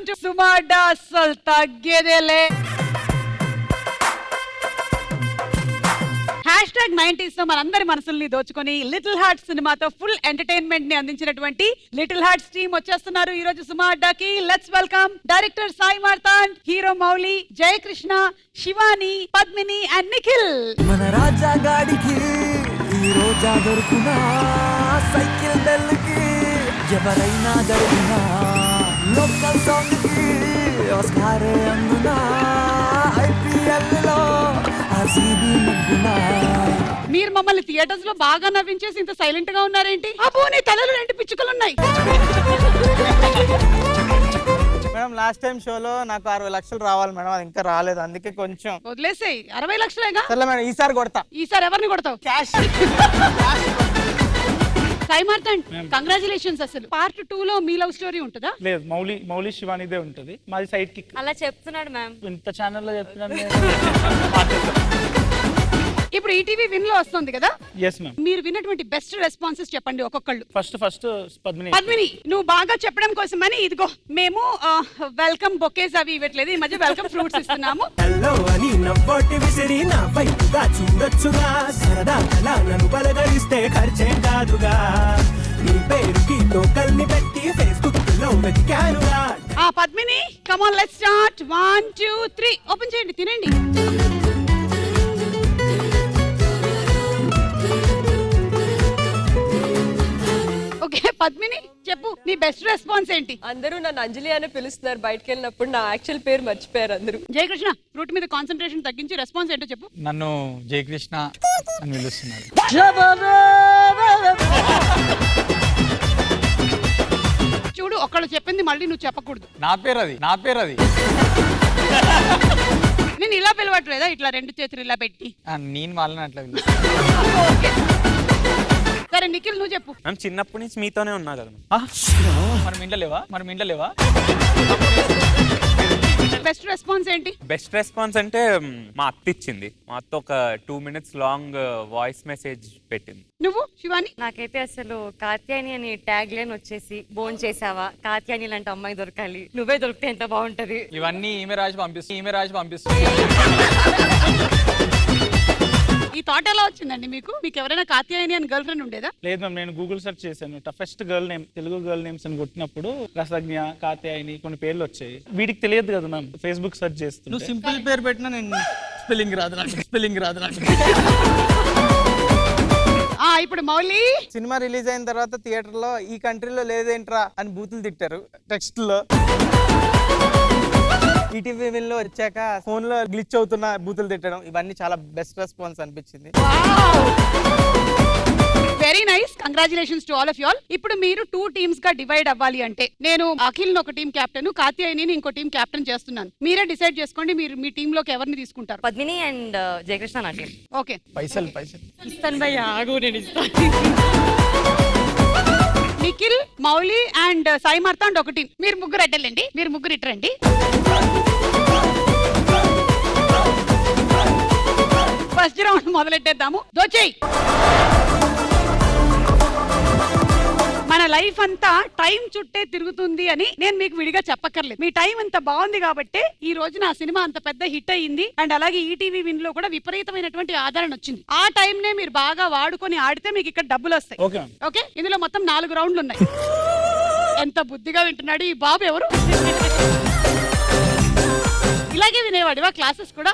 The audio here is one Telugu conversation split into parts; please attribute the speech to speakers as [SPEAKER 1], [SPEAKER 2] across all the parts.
[SPEAKER 1] టు సుమాడా అస్సలు తగ్గేదేలే. #90s తో మనందరి మనసుల్ని దోచుకొని లిటిల్ హార్ట్స్ సినిమాతో ఫుల్ ఎంటర్టైన్మెంట్ ని అందించినటువంటి లిటిల్ హార్ట్స్ టీమ్ వచ్చేస్తున్నారు ఈ రోజు సుమా అడ్డాకి. Let's welcome director Sai Marthand, hero Mouli, Jayakrishna, Shivani, Padmini and Nikhil.
[SPEAKER 2] మన రాజా గాడికి ఈ రోజా దొరుకునా, సైకిల్ బెల్కి ఎవరైనా దొరికినా, లోకల్ సాంగ్ కి ఆస్కారే అందునా, IPL లో ఆర్సీబీ ముగ్గునా.
[SPEAKER 1] మీరు మమ్మల్ని థియేటర్స్ లో బాగా నవ్వించేసి ఇంత సైలెంట్ గా ఉన్నారేంటి? అబ్బో నీ తలలో 2 పిచ్చుకలు ఉన్నాయి.
[SPEAKER 3] మేడం లాస్ట్ టైం షోలో నాకు 60 లక్షలు రావాలి మేడం, అది ఇంకా రాలేదు, అందుకే కొంచెం
[SPEAKER 1] వదిలేసేయ్. 60 లక్షలేగా.
[SPEAKER 3] సర్లే మేడం, ఈసారి కొడతా.
[SPEAKER 1] ఈసారి ఎవరిని కొడతావు?
[SPEAKER 3] క్యాష్.
[SPEAKER 1] సాయి మార్తాండ్, కంగ్రాచులేషన్స్. అసలు పార్ట్ 2 లో మీ లవ్ స్టోరీ ఉంటుందా?
[SPEAKER 4] లేదు, మౌలి శివానిదే ఉంటది. మాది సైడ్ కిక్.
[SPEAKER 5] అలా చెప్తున్నాడు మ్యామ్.
[SPEAKER 4] ఇంత ఛానల్లో చెప్తున్నాను.
[SPEAKER 1] ఇప్పుడు ఈటీవీ విన్ లో వస్తుంది కదా?
[SPEAKER 4] Yes ma'am.
[SPEAKER 1] మీరు విన్నటువంటి బెస్ట్ రెస్పాన్సెస్ చెప్పండి ఒక్కొక్కళ్ళు.
[SPEAKER 4] ఫస్ట్ పద్మిని.
[SPEAKER 1] నువ్వు బాగా చెప్పడం కోసమని ఇదిగో మేము వెల్కమ్ బొకేస్ అవి ఇవ్వట్లేదు, ఈ మధ్య వెల్కమ్ ఫ్రూట్స్ ఇస్తున్నాము.
[SPEAKER 2] హలో అని నవ్వొట్టి విసిరి నా వైపుగా చూడొచ్చుగా, సరదా కలా నన్ను పలకరిస్తే ఖర్చేం కాదుగా, నీ పేరుకి టోకల్ని పెట్టి ఫేస్బుక్ లో వెతికానుగా.
[SPEAKER 1] Padmini come on let's start. 1 2 3 open చేయండి, తినండి. ఓకే పద్మిని చెప్పు, నీ బెస్ట్ రెస్పాన్స్ ఏంటి?
[SPEAKER 5] అందరూ నన్ను అంజలి అని పిలుస్తున్నారు, బయటకు వెళ్ళినప్పుడు నా యాక్చువల్ పేరు మర్చిపోయారు అందరూ.
[SPEAKER 1] జయకృష్ణ, ఫ్రూట్ మీద కాన్సన్ట్రేషన్ తగ్గించి రెస్పాన్స్ ఏంటో చెప్పు.
[SPEAKER 4] నన్ను జయకృష్ణ అని పిలుస్తున్నారు.
[SPEAKER 1] చూడు, ఒక్కళ్ళు చెప్పింది మళ్ళీ నువ్వు చెప్పకూడదు.
[SPEAKER 4] నా పేరు అది.
[SPEAKER 1] నేను ఇలా పిలవట్లేదా, ఇట్లా 2 చేతులు ఇలా పెట్టి?
[SPEAKER 4] నేను వాళ్ళని అట్లా పిలుస్తాను.
[SPEAKER 1] ఓకే. సరే నిఖిల్, నువ్వు చెప్పు.
[SPEAKER 3] మేము చిన్నప్పటి నుంచి మీతోనే ఉన్నా కదా.
[SPEAKER 4] మనం ఇంట్లో లేవా?
[SPEAKER 1] బెస్ట్ రెస్పాన్స్ ఏంటి?
[SPEAKER 6] బెస్ట్ రెస్పాన్స్ అంటే మా అత్త ఇచ్చింది. మా అత్త ఒక 2 minutes లాంగ్ వాయిస్ మెసేజ్ పెట్టింది.
[SPEAKER 1] నువ్వు శివాని?
[SPEAKER 5] నాకైతే అసలు కాత్యాయని అని ట్యాగ్ లైన్ వచ్చేసి, బోన్ చేసావా, కాత్యాయని లాంటి అమ్మాయి దొరకాలి, నువ్వే దొరికితే ఎంత బాగుంటది.
[SPEAKER 4] ఇవన్నీ ఈమె రాసి పంపిస్తుంది.
[SPEAKER 1] ఈ థాట్ ఎలా వచ్చిందండి మీకు? మీకు ఎవరైనా కాత్యాయని అని గర్ల్ ఫ్రెండ్ ఉండేదా?
[SPEAKER 4] లేదు మ్యామ్, నేను గూగుల్ సెర్చ్ చేశాను. Toughest girl name, Telugu girl names అని కొట్టినప్పుడు రసజ్ఞ, కాత్యాయని కొన్ని పేర్లు వచ్చాయి. వీడికి తెలియదు కదా మ్యామ్, ఫేస్బుక్ సెర్చ్ చేస్తుంది.
[SPEAKER 3] నువ్వు సింపుల్ పేరు పెట్టినా నేను స్పెల్లింగ్ రాదు నాకు.
[SPEAKER 1] ఇప్పుడు మౌలి
[SPEAKER 3] సినిమా రిలీజ్ అయిన తర్వాత థియేటర్ లో ఈ కంట్రీలో లేదేంట్రా అని బూతులు తిట్టారు టెక్స్ట్ లో. ఈటీవీ విన్ లో వచ్చాక ఫోన్ లో గ్లిచ్ అవుతున్న బూతులు తిట్టడం, ఇవన్నీ చాలా బెస్ట్ రెస్పాన్స్ అనిపించింది.
[SPEAKER 1] Very nice, congratulations to all of you all. ఇప్పుడు మీరు 2 టీమ్స్ గా డివైడ్ అవ్వాలి అంటే నేను అఖిల్ ఒక టీం కెప్టెన్, కాత్యాయని ఇంకో టీం కెప్టెన్ చేస్తున్నాను. మీరే డిసైడ్ చేసుకోండి మీరు మీ టీమ్ లోకి ఎవరిని తీసుకుంటారు.
[SPEAKER 5] పద్మిని అండ్ జయకృష్ణ నా టీం.
[SPEAKER 1] ఓకే.
[SPEAKER 4] పైసలు
[SPEAKER 5] ఇస్తాను భయ్యా, ఆగు నేను ఇస్తాను.
[SPEAKER 1] నిఖిల్, మౌలి అండ్ సాయి మార్తాండ్ ఒక టీం. మీరు ముగ్గురు అడ్డలండి, మీరు ముగ్గురు ఇట్టరండి. ఫస్ట్ రౌండ్ మొదలెట్టేద్దాము. దోచేయ్. మన లైఫ్ అంతా టైం చుట్టే తిరుగుతుంది అని నేను మీకు విడిగా చెప్పక్కర్లేదు. మీ టైం అంత బాగుంది కాబట్టి ఈ రోజు నా సినిమా అంత పెద్ద హిట్ అయ్యింది. అండ్ అలాగే ఈటీవీ విన్ లో కూడా విపరీతమైనటువంటి ఆదరణ వచ్చింది. ఆ టైం నే మీరు బాగా వాడుకొని ఆడితే మీకు ఇక్కడ డబ్బులు వస్తాయి. ఓకే, ఇందులో మొత్తం 4 రౌండ్లు ఉన్నాయి. ఎంత బుద్ధిగా వింటున్నాడు ఈ బాబు. ఎవరు ఇలాగే వినేవాడివా క్లాసెస్ కూడా?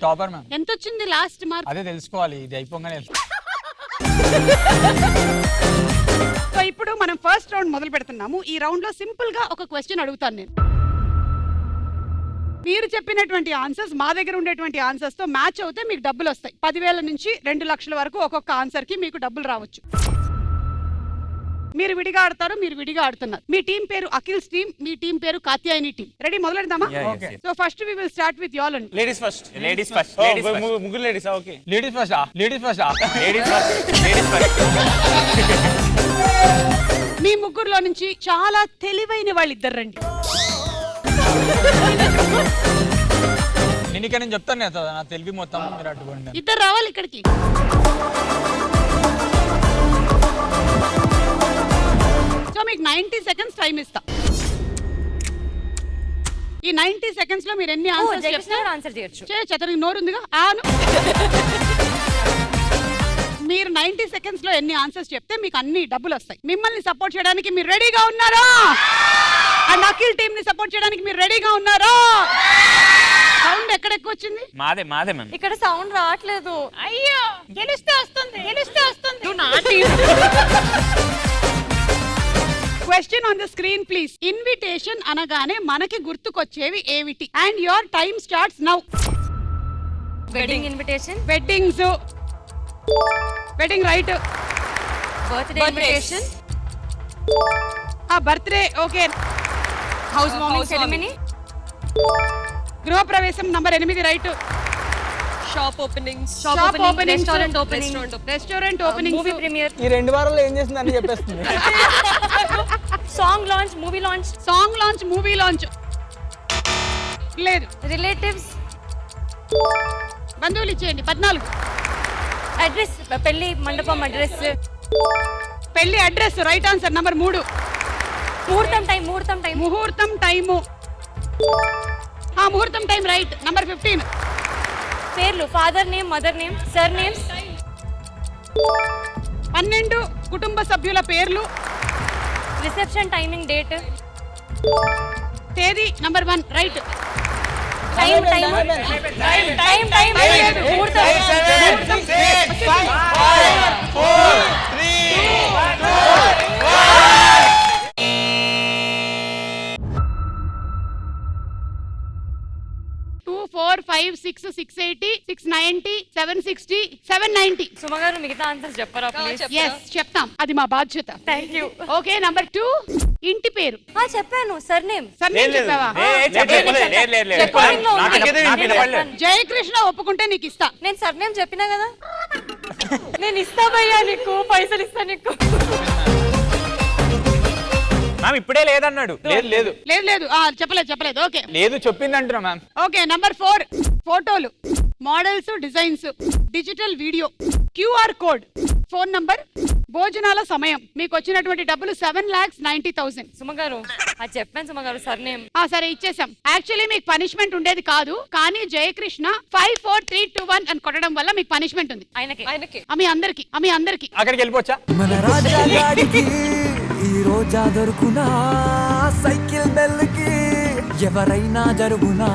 [SPEAKER 4] Topper ma'am.
[SPEAKER 1] ఎంత వచ్చింది లాస్ట్ మార్క్?
[SPEAKER 4] అదే తెలుసుకోవాలి, ఇది అయిపోగానే.
[SPEAKER 1] సో ఇప్పుడు మనం ఫస్ట్ రౌండ్ మొదలు పెడుతున్నాము. ఈ రౌండ్ లో సింపుల్ గా ఒక క్వశ్చన్ అడుగుతాను నేను. మీరు చెప్పినటువంటి ఆన్సర్స్ మా దగ్గర ఉండేటువంటి ఆన్సర్స్ తో మ్యాచ్ అవుతే మీకు డబ్బులు వస్తాయి. 10,000 నుంచి 2 లక్షల వరకు ఒక్కొక్క ఆన్సర్ కి మీకు డబ్బులు రావచ్చు. మీరు విడిగా ఆడతారు, మీరు విడిగా ఆడుతున్నారు. మీ టీం పేరు అఖిల్స్ టీం, మీ టీం పేరు కాత్యాయని టీం. రెడీ, మొదలెడదామా? So first we will start with y'all అండి.
[SPEAKER 3] Ladies first.
[SPEAKER 4] ముగ్గురు లేడీస్. Okay, ladies first.
[SPEAKER 1] మీ ముగ్గురులో నుంచి చాలా తెలివైన వాళ్ళు ఇద్దరు రండి.
[SPEAKER 4] నేను ఇక్కడ నేను చెప్తాను కదా, నా తెలివి మొత్తం మీరు అడ్డుకోండి.
[SPEAKER 1] ఇద్దరు రావాలి ఇక్కడికి. సో మీకు 90 seconds టైం ఇస్తా. ఈ 90 సెకండ్స్ లో మీరు ఎన్ని ఆన్సర్స్ చెప్తే
[SPEAKER 5] ఆన్సర్ చేయొచ్చు.
[SPEAKER 1] చేయొచ్చు. అతనికి నోరు ఉందిగా ఆను. మీరు 90 సెకండ్స్ లో ఎన్ని ఆన్సర్స్ చెప్తే మీకు అన్ని డబ్బులు వస్తాయి. మిమ్మల్ని సపోర్ట్ చేయడానికి మీరు రెడీగా ఉన్నారా? అండ్ అఖిల్ టీమ్ ని సపోర్ట్ చేయడానికి మీరు రెడీగా ఉన్నారా? సౌండ్ ఎక్కడ ఎక్కువ వచ్చింది?
[SPEAKER 6] మాదే మ్యామ్.
[SPEAKER 5] ఇక్కడ సౌండ్ రావట్లేదు.
[SPEAKER 1] అయ్యో గెలిస్తే వస్తుంది. Question on the screen please. Invitation అనగానే మనకి గుర్తుకొచ్చేవి ఏమిటి? And your time starts now.
[SPEAKER 5] Wedding invitation,
[SPEAKER 1] weddings, wedding right,
[SPEAKER 5] birthday invitation,
[SPEAKER 1] birthday, okay,
[SPEAKER 5] house warming ceremony,
[SPEAKER 1] గృహప్రవేశం number 8 right,
[SPEAKER 5] shop openings,
[SPEAKER 1] restaurant opening,
[SPEAKER 5] movie premiere,
[SPEAKER 3] ఈ 2 వారాల్లో ఏం చేసిందని చెప్పేస్తుంది.
[SPEAKER 5] Song launch, movie launch,
[SPEAKER 1] song launch, movie launch లేదు,
[SPEAKER 5] రిలేటివ్స్,
[SPEAKER 1] బంధువులు ఇచ్చేయండి 14,
[SPEAKER 5] అడ్రస్, పెళ్లి మండపం అడ్రస్,
[SPEAKER 1] పెళ్లి అడ్రస్ రైట్ ఆన్సర్ నంబర్ 3,
[SPEAKER 5] ముహూర్తం టైం,
[SPEAKER 1] ముహూర్తం టైము, ముహూర్తం టైం రైట్ నంబర్ 15,
[SPEAKER 5] పేర్లు, father name, mother name, sir names,
[SPEAKER 1] 12 కుటుంబ సభ్యుల పేర్లు,
[SPEAKER 5] రిసెప్షన్ టైమింగ్, డేట్,
[SPEAKER 1] తేదీ నంబర్ 1 రైట్,
[SPEAKER 5] టైం, ముహూర్తం,
[SPEAKER 1] 2, 4, 5, 6, 680, 690, 760, 790.
[SPEAKER 5] సుమ గారు మిగతా ఆన్సర్స్ చెప్పరా ప్లీజ్?
[SPEAKER 1] ఎస్ చెప్తాం, అది మా బాధ్యత.
[SPEAKER 5] Thank you.
[SPEAKER 1] ఓకే నంబర్ 2 ఇంటి పేరు.
[SPEAKER 5] చెప్పాను, సర్ నేమ్.
[SPEAKER 1] సర్నేమ్ చెప్పావా? జయకృష్ణ ఒప్పుకుంటే నీకు ఇస్తా.
[SPEAKER 5] నేను సర్ నేమ్ చెప్పినా కదా. నేను ఇస్తా భయ్యా, నీకు పైసలు ఇస్తా నీకు.
[SPEAKER 6] మ్యామ్ ఇప్పుడే లేదన్నాడు.
[SPEAKER 3] లేదు
[SPEAKER 1] లేదు చెప్పలేదు. ఓకే
[SPEAKER 3] లేదు చెప్పింది అంటున్నా మ్యామ్.
[SPEAKER 1] ఓకే నంబర్ 4 ఫోటోలు, models, designs, digital video, QR code, phone number, భోజనాల సమయం. మీకు వచ్చినటువంటి డబ్బులు 7,90,000.
[SPEAKER 5] సుమ గారు అది చెప్పాను సుమ గారు, సర్ నేమ్.
[SPEAKER 1] సరే ఇచ్చేసాం. యాక్చువల్లీ మీకు పనిష్మెంట్ ఉండేది కాదు, కానీ జయకృష్ణ 5, 4, 3, 2, 1 అని కొట్టడం వల్ల మీకు పనిష్మెంట్ ఉంది.
[SPEAKER 5] ఆయనకి
[SPEAKER 1] మీ అందరికి
[SPEAKER 3] అక్కడికి వెళ్ళిపోవచ్చా?
[SPEAKER 2] మన రాజా గాడికి ఈ రోజా దొరుకునా, సైకిల్ బెల్కి ఎవరైనా జరుగునా.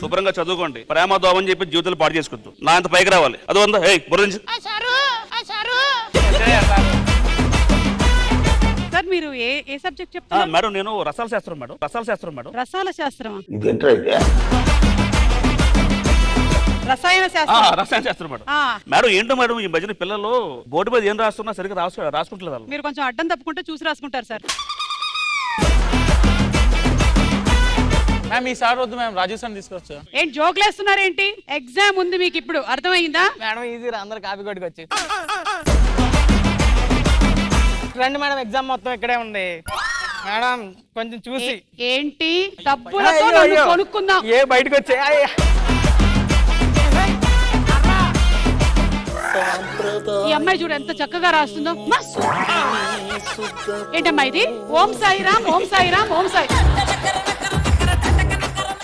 [SPEAKER 7] శుభ్రంగా చదువుకోండి, ప్రేమ దోమని చెప్పి జీవితాలు పాడు చేసుకోవద్దు. నా అంత పైకి రావాలి. అది వంద బుర్రించి.
[SPEAKER 1] సార్ మీరు ఏ సబ్జెక్ట్ చెప్తారు?
[SPEAKER 7] మేడం నేను రసాల శాస్త్రం మేడం.
[SPEAKER 1] రసాల శాస్త్రం,
[SPEAKER 7] రసాయన శాస్త్రం మేడం. మేడం ఏంటో మేడం ఈ మధ్యన పిల్లలు బోర్డు మీద ఏం రాస్తున్నా సరిగ్గా రాసుకుంటలేదు.
[SPEAKER 1] మీరు కొంచెం అడ్డం తప్పుకుంటే చూసి రాసుకుంటారు సార్.
[SPEAKER 4] మ్యామ్ ఈసారి వద్దు మ్యామ్, రాజీవ్ సార్ తీసుకొచ్చా.
[SPEAKER 1] ఏంటి జోకులు వేస్తున్నారేంటి? ఎగ్జామ్ ఉంది మీకు ఇప్పుడు, అర్థమైందా?
[SPEAKER 3] మేడం ఈజీ రా, అందరు కాపీ కొట్టుకొచ్చి రండి మేడం. ఎగ్జామ్ మొత్తం ఇక్కడే ఉంది మేడం, కొంచెం చూసి.
[SPEAKER 1] ఏంటి డబ్బులతో నన్ను కొనుక్కుందాం?
[SPEAKER 3] ఏ బయటకు వచ్చాయి?
[SPEAKER 1] ఈ అమ్మాయి చూడు ఎంత చక్కగా రాస్తుందో. ఏంటమ్మా ఇది? ఓం సాయిరామ్, ఓం సాయిరామ్, ఓం సాయి.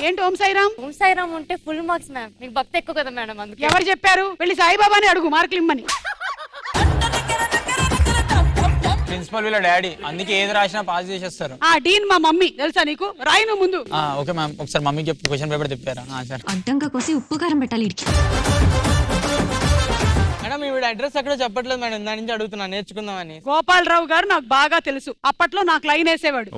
[SPEAKER 1] ఏంటి ఓం సాయిరామ్?
[SPEAKER 5] ఓం సాయిరామ్ ఉంటే ఫుల్ మార్క్స్ మ్యామ్. మీకు భక్తి ఎక్కువ కదా మేడం, అందుకే.
[SPEAKER 1] ఎవరు చెప్పారు? వెళ్ళి సాయిబాబాని అడుగు మార్కులు ఇమ్మని.
[SPEAKER 8] ప్రిన్సిపల్ వీళ్ళ డాడీ, అందుకే ఏది రాసినా పాస్ చేసేస్తారు.
[SPEAKER 1] డీన్ మా మమ్మీ తెలుసా నీకు? రాయి నువ్వు ముందు.
[SPEAKER 8] ఓకే మ్యామ్, ఒకసారి మమ్మీకి చెప్పి క్వశ్చన్ పేపర్ తిప్పారా? సార్
[SPEAKER 9] అడ్డంగా కోసి ఉప్పు కారం పెట్టాలి.
[SPEAKER 3] మేడం ఈవిడ అడ్రస్ ఎక్కడో చెప్పట్లేదు మేడం, దాని నుంచి అడుగుతున్నా నేర్చుకుందామని.
[SPEAKER 1] గోపాలరావు గారు నాకు బాగా తెలుసు, అప్పట్లో నాకు లైన్ వేసేవాడు.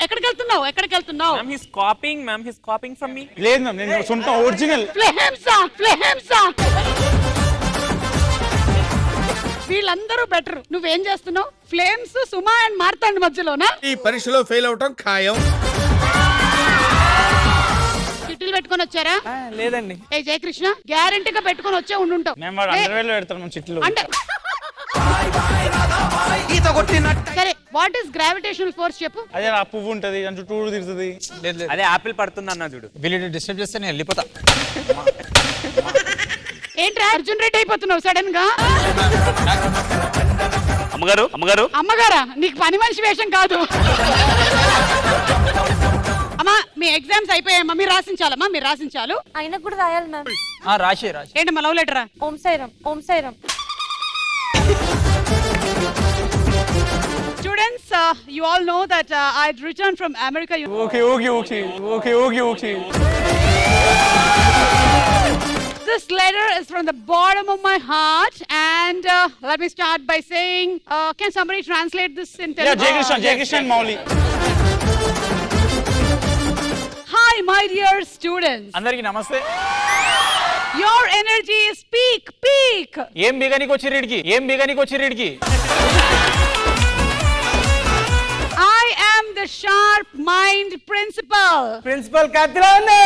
[SPEAKER 1] ఎక్కడికి వెళ్తున్నావు?
[SPEAKER 6] Ma'am his copying from me.
[SPEAKER 4] లేదు మ్యామ్, నేను సొంతం ఒరిజినల్.
[SPEAKER 1] ఫ్లేమ్సా వీళ్ళందరూ బెటర్. నువ్వేం చేస్తున్నావు? ఫ్లేమ్స్, సుమా అండ్ మార్తాండ్ మధ్యలోనా?
[SPEAKER 10] ఈ పరీక్షలో ఫెయిల్ అవటం ఖాయం.
[SPEAKER 1] చిట్టీలు పెట్టుకొని వచ్చారా?
[SPEAKER 3] లేదండి.
[SPEAKER 1] ఏ జయకృష్ణ గ్యారెంటీగా పెట్టుకొని వచ్చే ఉండుంటావు.
[SPEAKER 4] మేము వాడు 100,000 పెడతాం చిట్లు.
[SPEAKER 1] అంటే సరే, వాట్ ఈస్ గ్రావిటేషనల్ ఫోర్స్ చెప్పు.
[SPEAKER 4] అదే ఆ పువ్వు ఉంటది, దాని చుట్టూ తిరుగుతుంది.
[SPEAKER 8] లేదు,
[SPEAKER 6] అదే ఆపిల్ పడుతుంది అన్న చూడు.
[SPEAKER 8] వీళ్ళు డిస్టర్బ్ చేస్తే నేను వెళ్ళిపోతా.
[SPEAKER 1] ఏంట్రా అర్జున్ రెడ్డి అయిపోతున్నావు సడన్ గా?
[SPEAKER 7] అమ్మగారు అమ్మగారు
[SPEAKER 1] అమ్మగారా? నీకు పని మనిషి వేషం కాదు. అమ్మా మీ ఎగ్జామ్స్ అయిపోయాయమ్మా, మీరు రాసించాలమ్మా, మీరు రాసించాలు.
[SPEAKER 5] అయినా కూడా రాయాలి మ్యామ్.
[SPEAKER 8] రాసి
[SPEAKER 1] ఏంటమ్మా లవ్ లెటరా?
[SPEAKER 5] Om Sairam, Om Sairam.
[SPEAKER 1] Students, you all know that I'd returned from America.
[SPEAKER 8] Okay.
[SPEAKER 1] This letter is from the bottom of my heart, and let me start by saying, can somebody translate this in Telugu?
[SPEAKER 4] Jayakrishna Mouli.
[SPEAKER 1] Hi, my dear students.
[SPEAKER 8] అందరికి నమస్తే.
[SPEAKER 1] Your energy is peak.
[SPEAKER 8] ఏం బిగనికి వచ్చిరీడికి
[SPEAKER 1] I am the sharp mind principal.
[SPEAKER 3] Principal కత్తిలోనే.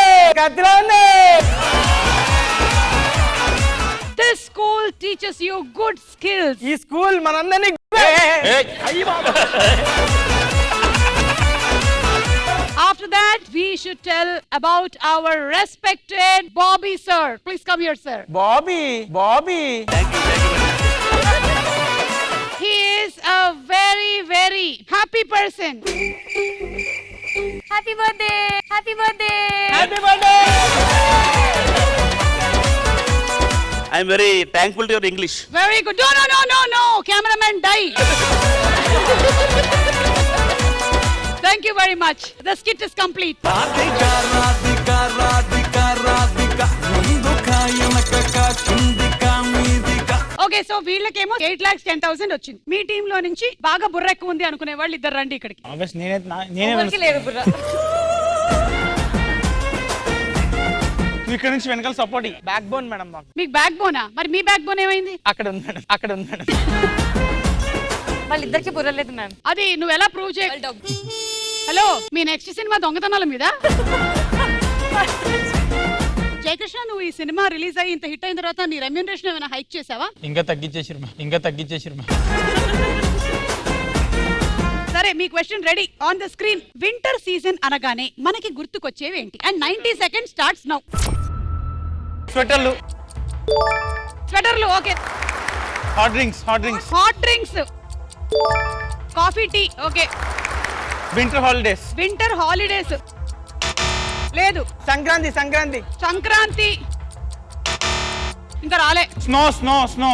[SPEAKER 1] This school teaches you good skills.
[SPEAKER 3] ఈ స్కూల్ మనందరినీ
[SPEAKER 1] After that, we should tell about our respected Bobby sir. Please come here, sir.
[SPEAKER 3] Bobby
[SPEAKER 1] He is a very, very happy person.
[SPEAKER 5] Happy birthday, happy birthday.
[SPEAKER 7] I'm very thankful to your English.
[SPEAKER 1] Very good. No. Cameraman, die. Thank you very much. The skit is complete. Okay, so వీళ్ళకేమో 8,10,000 వచ్చింది. మీ టీమ్ లో నుంచి బాగా బుర్ర ఎక్కువ ఉంది అనుకునే వాళ్ళు ఇద్దరు రండి ఇక్కడికి.
[SPEAKER 5] ఎవరికి లేదు బుర్ర.
[SPEAKER 4] ఇక్కడ నుంచి వెనకాల సపోర్ట్.
[SPEAKER 3] బ్యాక్ బోన్ మేడం మాకు.
[SPEAKER 1] మీకు బ్యాక్ బోనా? మరి మీ బ్యాక్ బోన్ ఏమైంది?
[SPEAKER 3] అక్కడ ఉంది మేడం.
[SPEAKER 5] వాళ్ళిద్దరికి బుర్ర లేదు మ్యామ్.
[SPEAKER 1] అది నువ్వు ఎలా ప్రూవ్ చేయ? హలో, మీ నెక్స్ట్ సినిమా దొంగతనాల మీద? జయకృష్ణ, నువ్వు ఈ సినిమా రిలీజ్ అయ్యి ఇంత హిట్ అయిన తర్వాత నీ రెమ్యూనరేషన్ ఏమైనా హైక్ చేసావా?
[SPEAKER 8] ఇంకా తగ్గించేసిరు.
[SPEAKER 1] సరే, మీ question ready. On the screen. Winter season అనగానే మనకి గుర్తుకొచ్చేవి ఏంటి? And 90 seconds starts now. స్వెటర్లు. Okay.
[SPEAKER 4] Hot drinks.
[SPEAKER 1] Hot drinks. Coffee, tea. Okay.
[SPEAKER 4] Winter holidays.
[SPEAKER 1] లేదు.
[SPEAKER 3] సంక్రాంతి.
[SPEAKER 1] ఇంకా రాలే.
[SPEAKER 4] స్నో.
[SPEAKER 1] స్నో.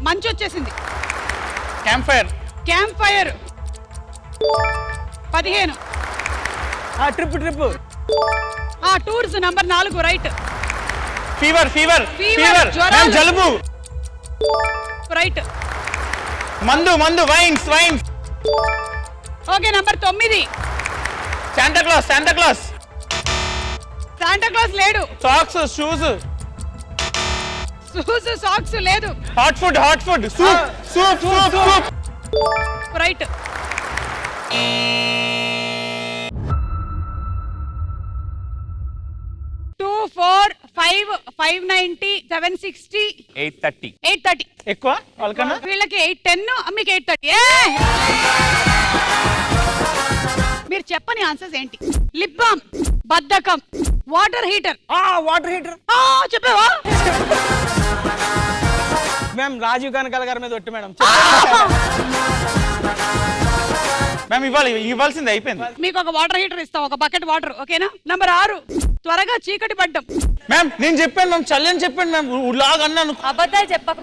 [SPEAKER 1] మంచు వచ్చేసింది.
[SPEAKER 4] Camp
[SPEAKER 1] fire. 15.
[SPEAKER 3] Trip
[SPEAKER 1] tours number 4 right.
[SPEAKER 4] Fever.
[SPEAKER 1] జ్వరాలు.
[SPEAKER 4] జలుబు.
[SPEAKER 1] రైట్.
[SPEAKER 4] మందు. Wines.
[SPEAKER 1] Okay, number 9.
[SPEAKER 4] Santa Claus.
[SPEAKER 1] Santa Claus లేడు.
[SPEAKER 4] సాక్స్. షూస్.
[SPEAKER 1] సాక్స్ లేదు.
[SPEAKER 4] Hot food. సూప్.
[SPEAKER 1] రైట్. 2, 4, 5, 590, 760,
[SPEAKER 6] 8:30.
[SPEAKER 1] 830.
[SPEAKER 4] ఎక్కువ వాళ్ళకన్నా.
[SPEAKER 1] వీళ్ళకి 810, మీకు 830. మీరు చెప్పని ఆన్సర్స్ ఏంటి? లిప్ బామ్, బద్ధకం, వాటర్ హీటర్. చెప్పావా?
[SPEAKER 3] మ్యామ్ రాజీవ్ కనకాల గారి మీద ఒట్టు మేడం.
[SPEAKER 4] మ్యామ్ ఇవ్వాల్సింది అయిపోయింది.
[SPEAKER 1] మీకు ఒక వాటర్ హీటర్ ఇస్తాం, ఒక బకెట్ వాటర్. ఓకేనా? నంబర్ 6. త్వరగా చీకటి పడ్డం.
[SPEAKER 4] మ్యామ్ నేను చెప్పాను మ్యామ్, చల్లని చెప్పాను మ్యామ్, లాగా అన్నాను.
[SPEAKER 5] అబద్ధాలు చెప్పకు.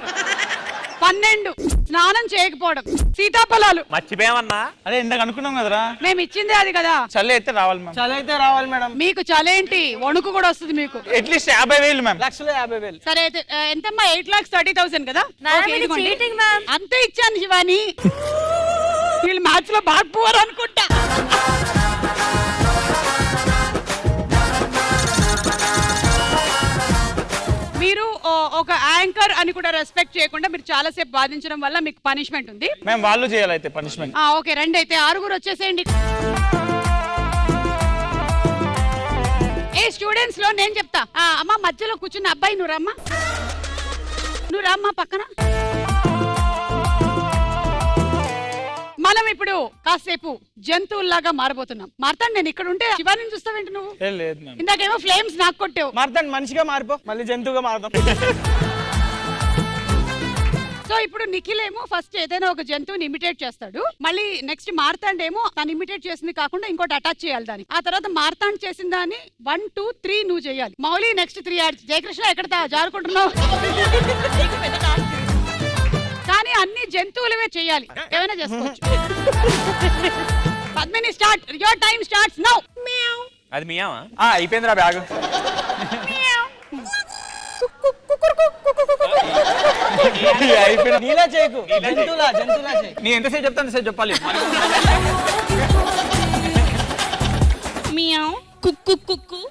[SPEAKER 1] 12. స్నానం చేయకపోవడం. సీతాఫలాలు.
[SPEAKER 6] మర్చిపోయామన్నా.
[SPEAKER 4] అదే ఇందాక అనుకున్నాం కదరా.
[SPEAKER 1] మేము ఇచ్చిందే అది కదా.
[SPEAKER 4] చలి అయితే రావాలి మ్యామ్.
[SPEAKER 3] చలైతే రావాలి మేడం.
[SPEAKER 1] మీకు చలేంటి, వణుకు కూడా వస్తుంది మీకు.
[SPEAKER 4] At least 50,000 ma'am.
[SPEAKER 3] 1,50,000.
[SPEAKER 1] సరే అయితే ఎంతమ్మా? 8,30,000 కదా.
[SPEAKER 5] Ma'am,
[SPEAKER 1] ఓకే,
[SPEAKER 5] ఇది
[SPEAKER 1] ఇదిగోండి.
[SPEAKER 5] cheating, ma'am.
[SPEAKER 1] అంతే ఇచ్చాను శివాని. వీళ్ళు మ్యాచ్ లో బాగా పోరు అనుకుంటా. మీరు ఒక యాంకర్ అని కూడా రెస్పెక్ట్ చేయకుండా మీరు చాలా సేపు బాధించడం వల్ల మీకు పనిష్మెంట్ ఉంది.
[SPEAKER 4] మ్యామ్ వాళ్ళు చేయాలైతే పనిష్మెంట్.
[SPEAKER 1] ఓకే, రండి అయితే 6 వచ్చేసేయండి. స్టూడెంట్స్ లో నేను చెప్తా. అమ్మ మధ్యలో కూర్చున్న అబ్బాయి నువ్వు రమ్మా పక్కన. మనం ఇప్పుడు కాసేపు జంతువుల్లాగా మారబోతున్నాం. మార్తాండ్, నేను ఇక్కడ ఉంటే శివాని చూస్తావేంటి నువ్వు?
[SPEAKER 4] లేదు మ్యామ్.
[SPEAKER 1] ఇందాకేమో ఫ్లేమ్స్ నాకు కొట్టావు.
[SPEAKER 3] మార్తాండ్ మనిషిగా మారిపో, మళ్ళీ జంతువుగా మారుదాం.
[SPEAKER 1] సో ఇప్పుడు నిఖిల్ ఏమో ఫస్ట్ ఏదైనా ఒక జంతువుని ఇమిటేట్ చేస్తాడు, మళ్ళీ నెక్స్ట్ మార్తాండ్ ఏమో తను ఇమిటేట్ చేసింది కాకుండా ఇంకోటి అటాచ్ చేయాలి దాన్ని. ఆ తర్వాత మార్తాండ్ చేసిన దాన్ని 1, 2, 3 నువ్వు చేయాలి. Mouli next 3 ads. జయకృష్ణ ఎక్కడ జారుకుంటున్నావు? కానీ అన్ని జంతువులవే చేయాలి, ఏమైనా చేసుకోవచ్చు. Padmini start, your time starts now.
[SPEAKER 6] అది మియావా?
[SPEAKER 8] అయిపోయిందిరా బ్యాగ్.
[SPEAKER 3] నీలా చేయకు, జంతువులా చేయి.
[SPEAKER 8] నీ ఎంతసేపు చెప్తాను సేపు చెప్పాలి.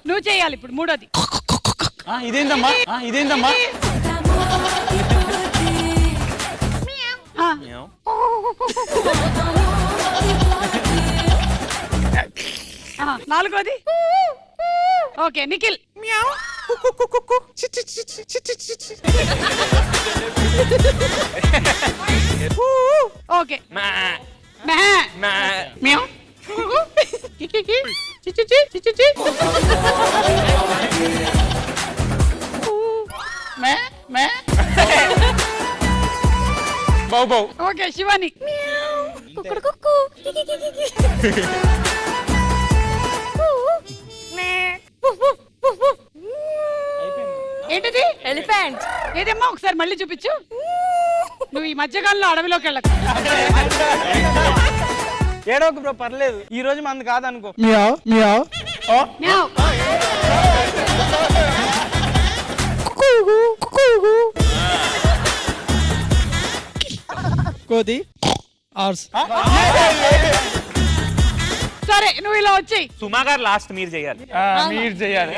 [SPEAKER 1] నువ్వు చేయాలి ఇప్పుడు మూడోది.
[SPEAKER 8] ఇదేందమ్మా? ఇదేందమ్మా?
[SPEAKER 1] ఆ,
[SPEAKER 6] మియావ్.
[SPEAKER 1] నాలుగోది. ఓకే నిఖిల్. ఓకే
[SPEAKER 6] మా,
[SPEAKER 1] మెహ.
[SPEAKER 6] మా.
[SPEAKER 1] మియావ్. కికికి. చిచిచి చిచిచి. మె మె.
[SPEAKER 8] బౌ బౌ.
[SPEAKER 1] ఓకే శివాని. ఏంటిది?
[SPEAKER 5] ఎలిఫెంట్.
[SPEAKER 1] ఏదమ్మా ఒకసారి మళ్ళీ చూపించు. నువ్వు ఈ మధ్యకాలంలో అడవిలోకి వెళ్ళకు.
[SPEAKER 3] ఏడవకు బ్రో, పర్లేదు. ఈ రోజు మంది కాదనుకో.
[SPEAKER 1] మ్యావ్.
[SPEAKER 3] కోది ఆర్స్.
[SPEAKER 1] సరే నువ్వు ఇలా వచ్చేయి.
[SPEAKER 6] సుమా గారు లాస్ట్ మీరు చేయాలి.
[SPEAKER 8] మీరు చేయాలి.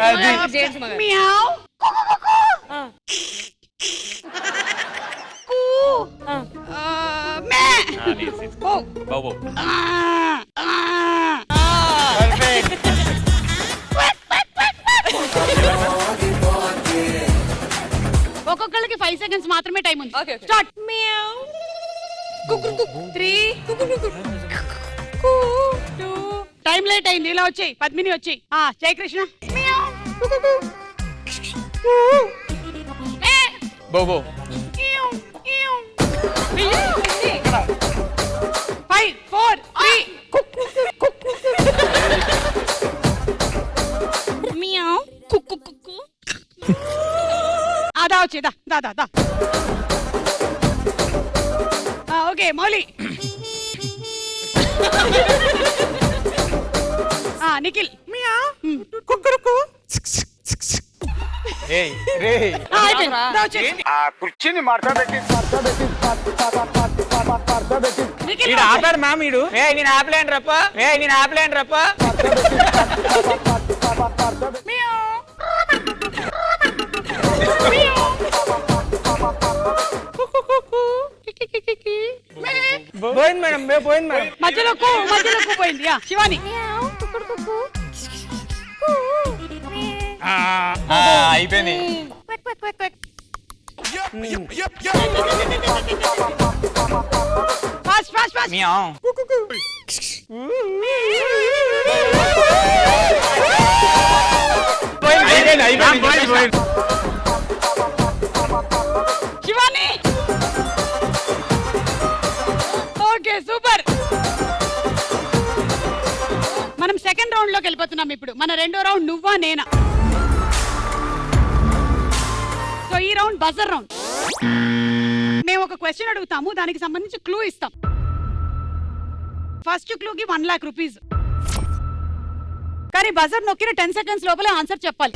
[SPEAKER 1] మ్యావ్. మే. ఓ.
[SPEAKER 6] బౌ బౌ.
[SPEAKER 1] ఒక్కొక్కళ్ళకి 5 సెకండ్స్ మాత్రమే టైం ఉంది.
[SPEAKER 5] Okay.
[SPEAKER 1] స్టార్ట్. 3 2. టైం లేట్ అయింది, ఇలా వచ్చేయి. పద్మిని వచ్చేయి. జయకృష్ణ.
[SPEAKER 8] బౌ బౌ.
[SPEAKER 1] 5 4 3. దా వచ్చి దా. ఓకే మౌలి. నిఖిల్.
[SPEAKER 8] ఏయ్ రే.
[SPEAKER 1] నిఖిల్
[SPEAKER 8] ఆపాడు మ్యామ్ ఈడు. నేను ఆపలేను రప్ప. నేను ఆపలేను రప్ప.
[SPEAKER 3] పోయింది మేడం, పోయింది మేడం.
[SPEAKER 1] మధ్యలో పోయింది. శివాని.
[SPEAKER 8] అయిపోయింది.
[SPEAKER 1] Fast.
[SPEAKER 8] Meow.
[SPEAKER 1] Shivani. Okay super. మనం సెకండ్ రౌండ్ లోకి వెళ్ళిపోతున్నాం ఇప్పుడు. మన రెండో రౌండ్ నువ్వా నేనా. సో ఈ రౌండ్ బజర్ రౌండ్. మేము ఒక క్వశ్చన్ అడుగుతాము, దానికి సంబంధించి క్లూ ఇస్తాం. ఫస్ట్ క్లూకి 1 lakh rupees. కానీ బజర్ నొక్కిన 10 seconds లోపలే ఆన్సర్ చెప్పాలి.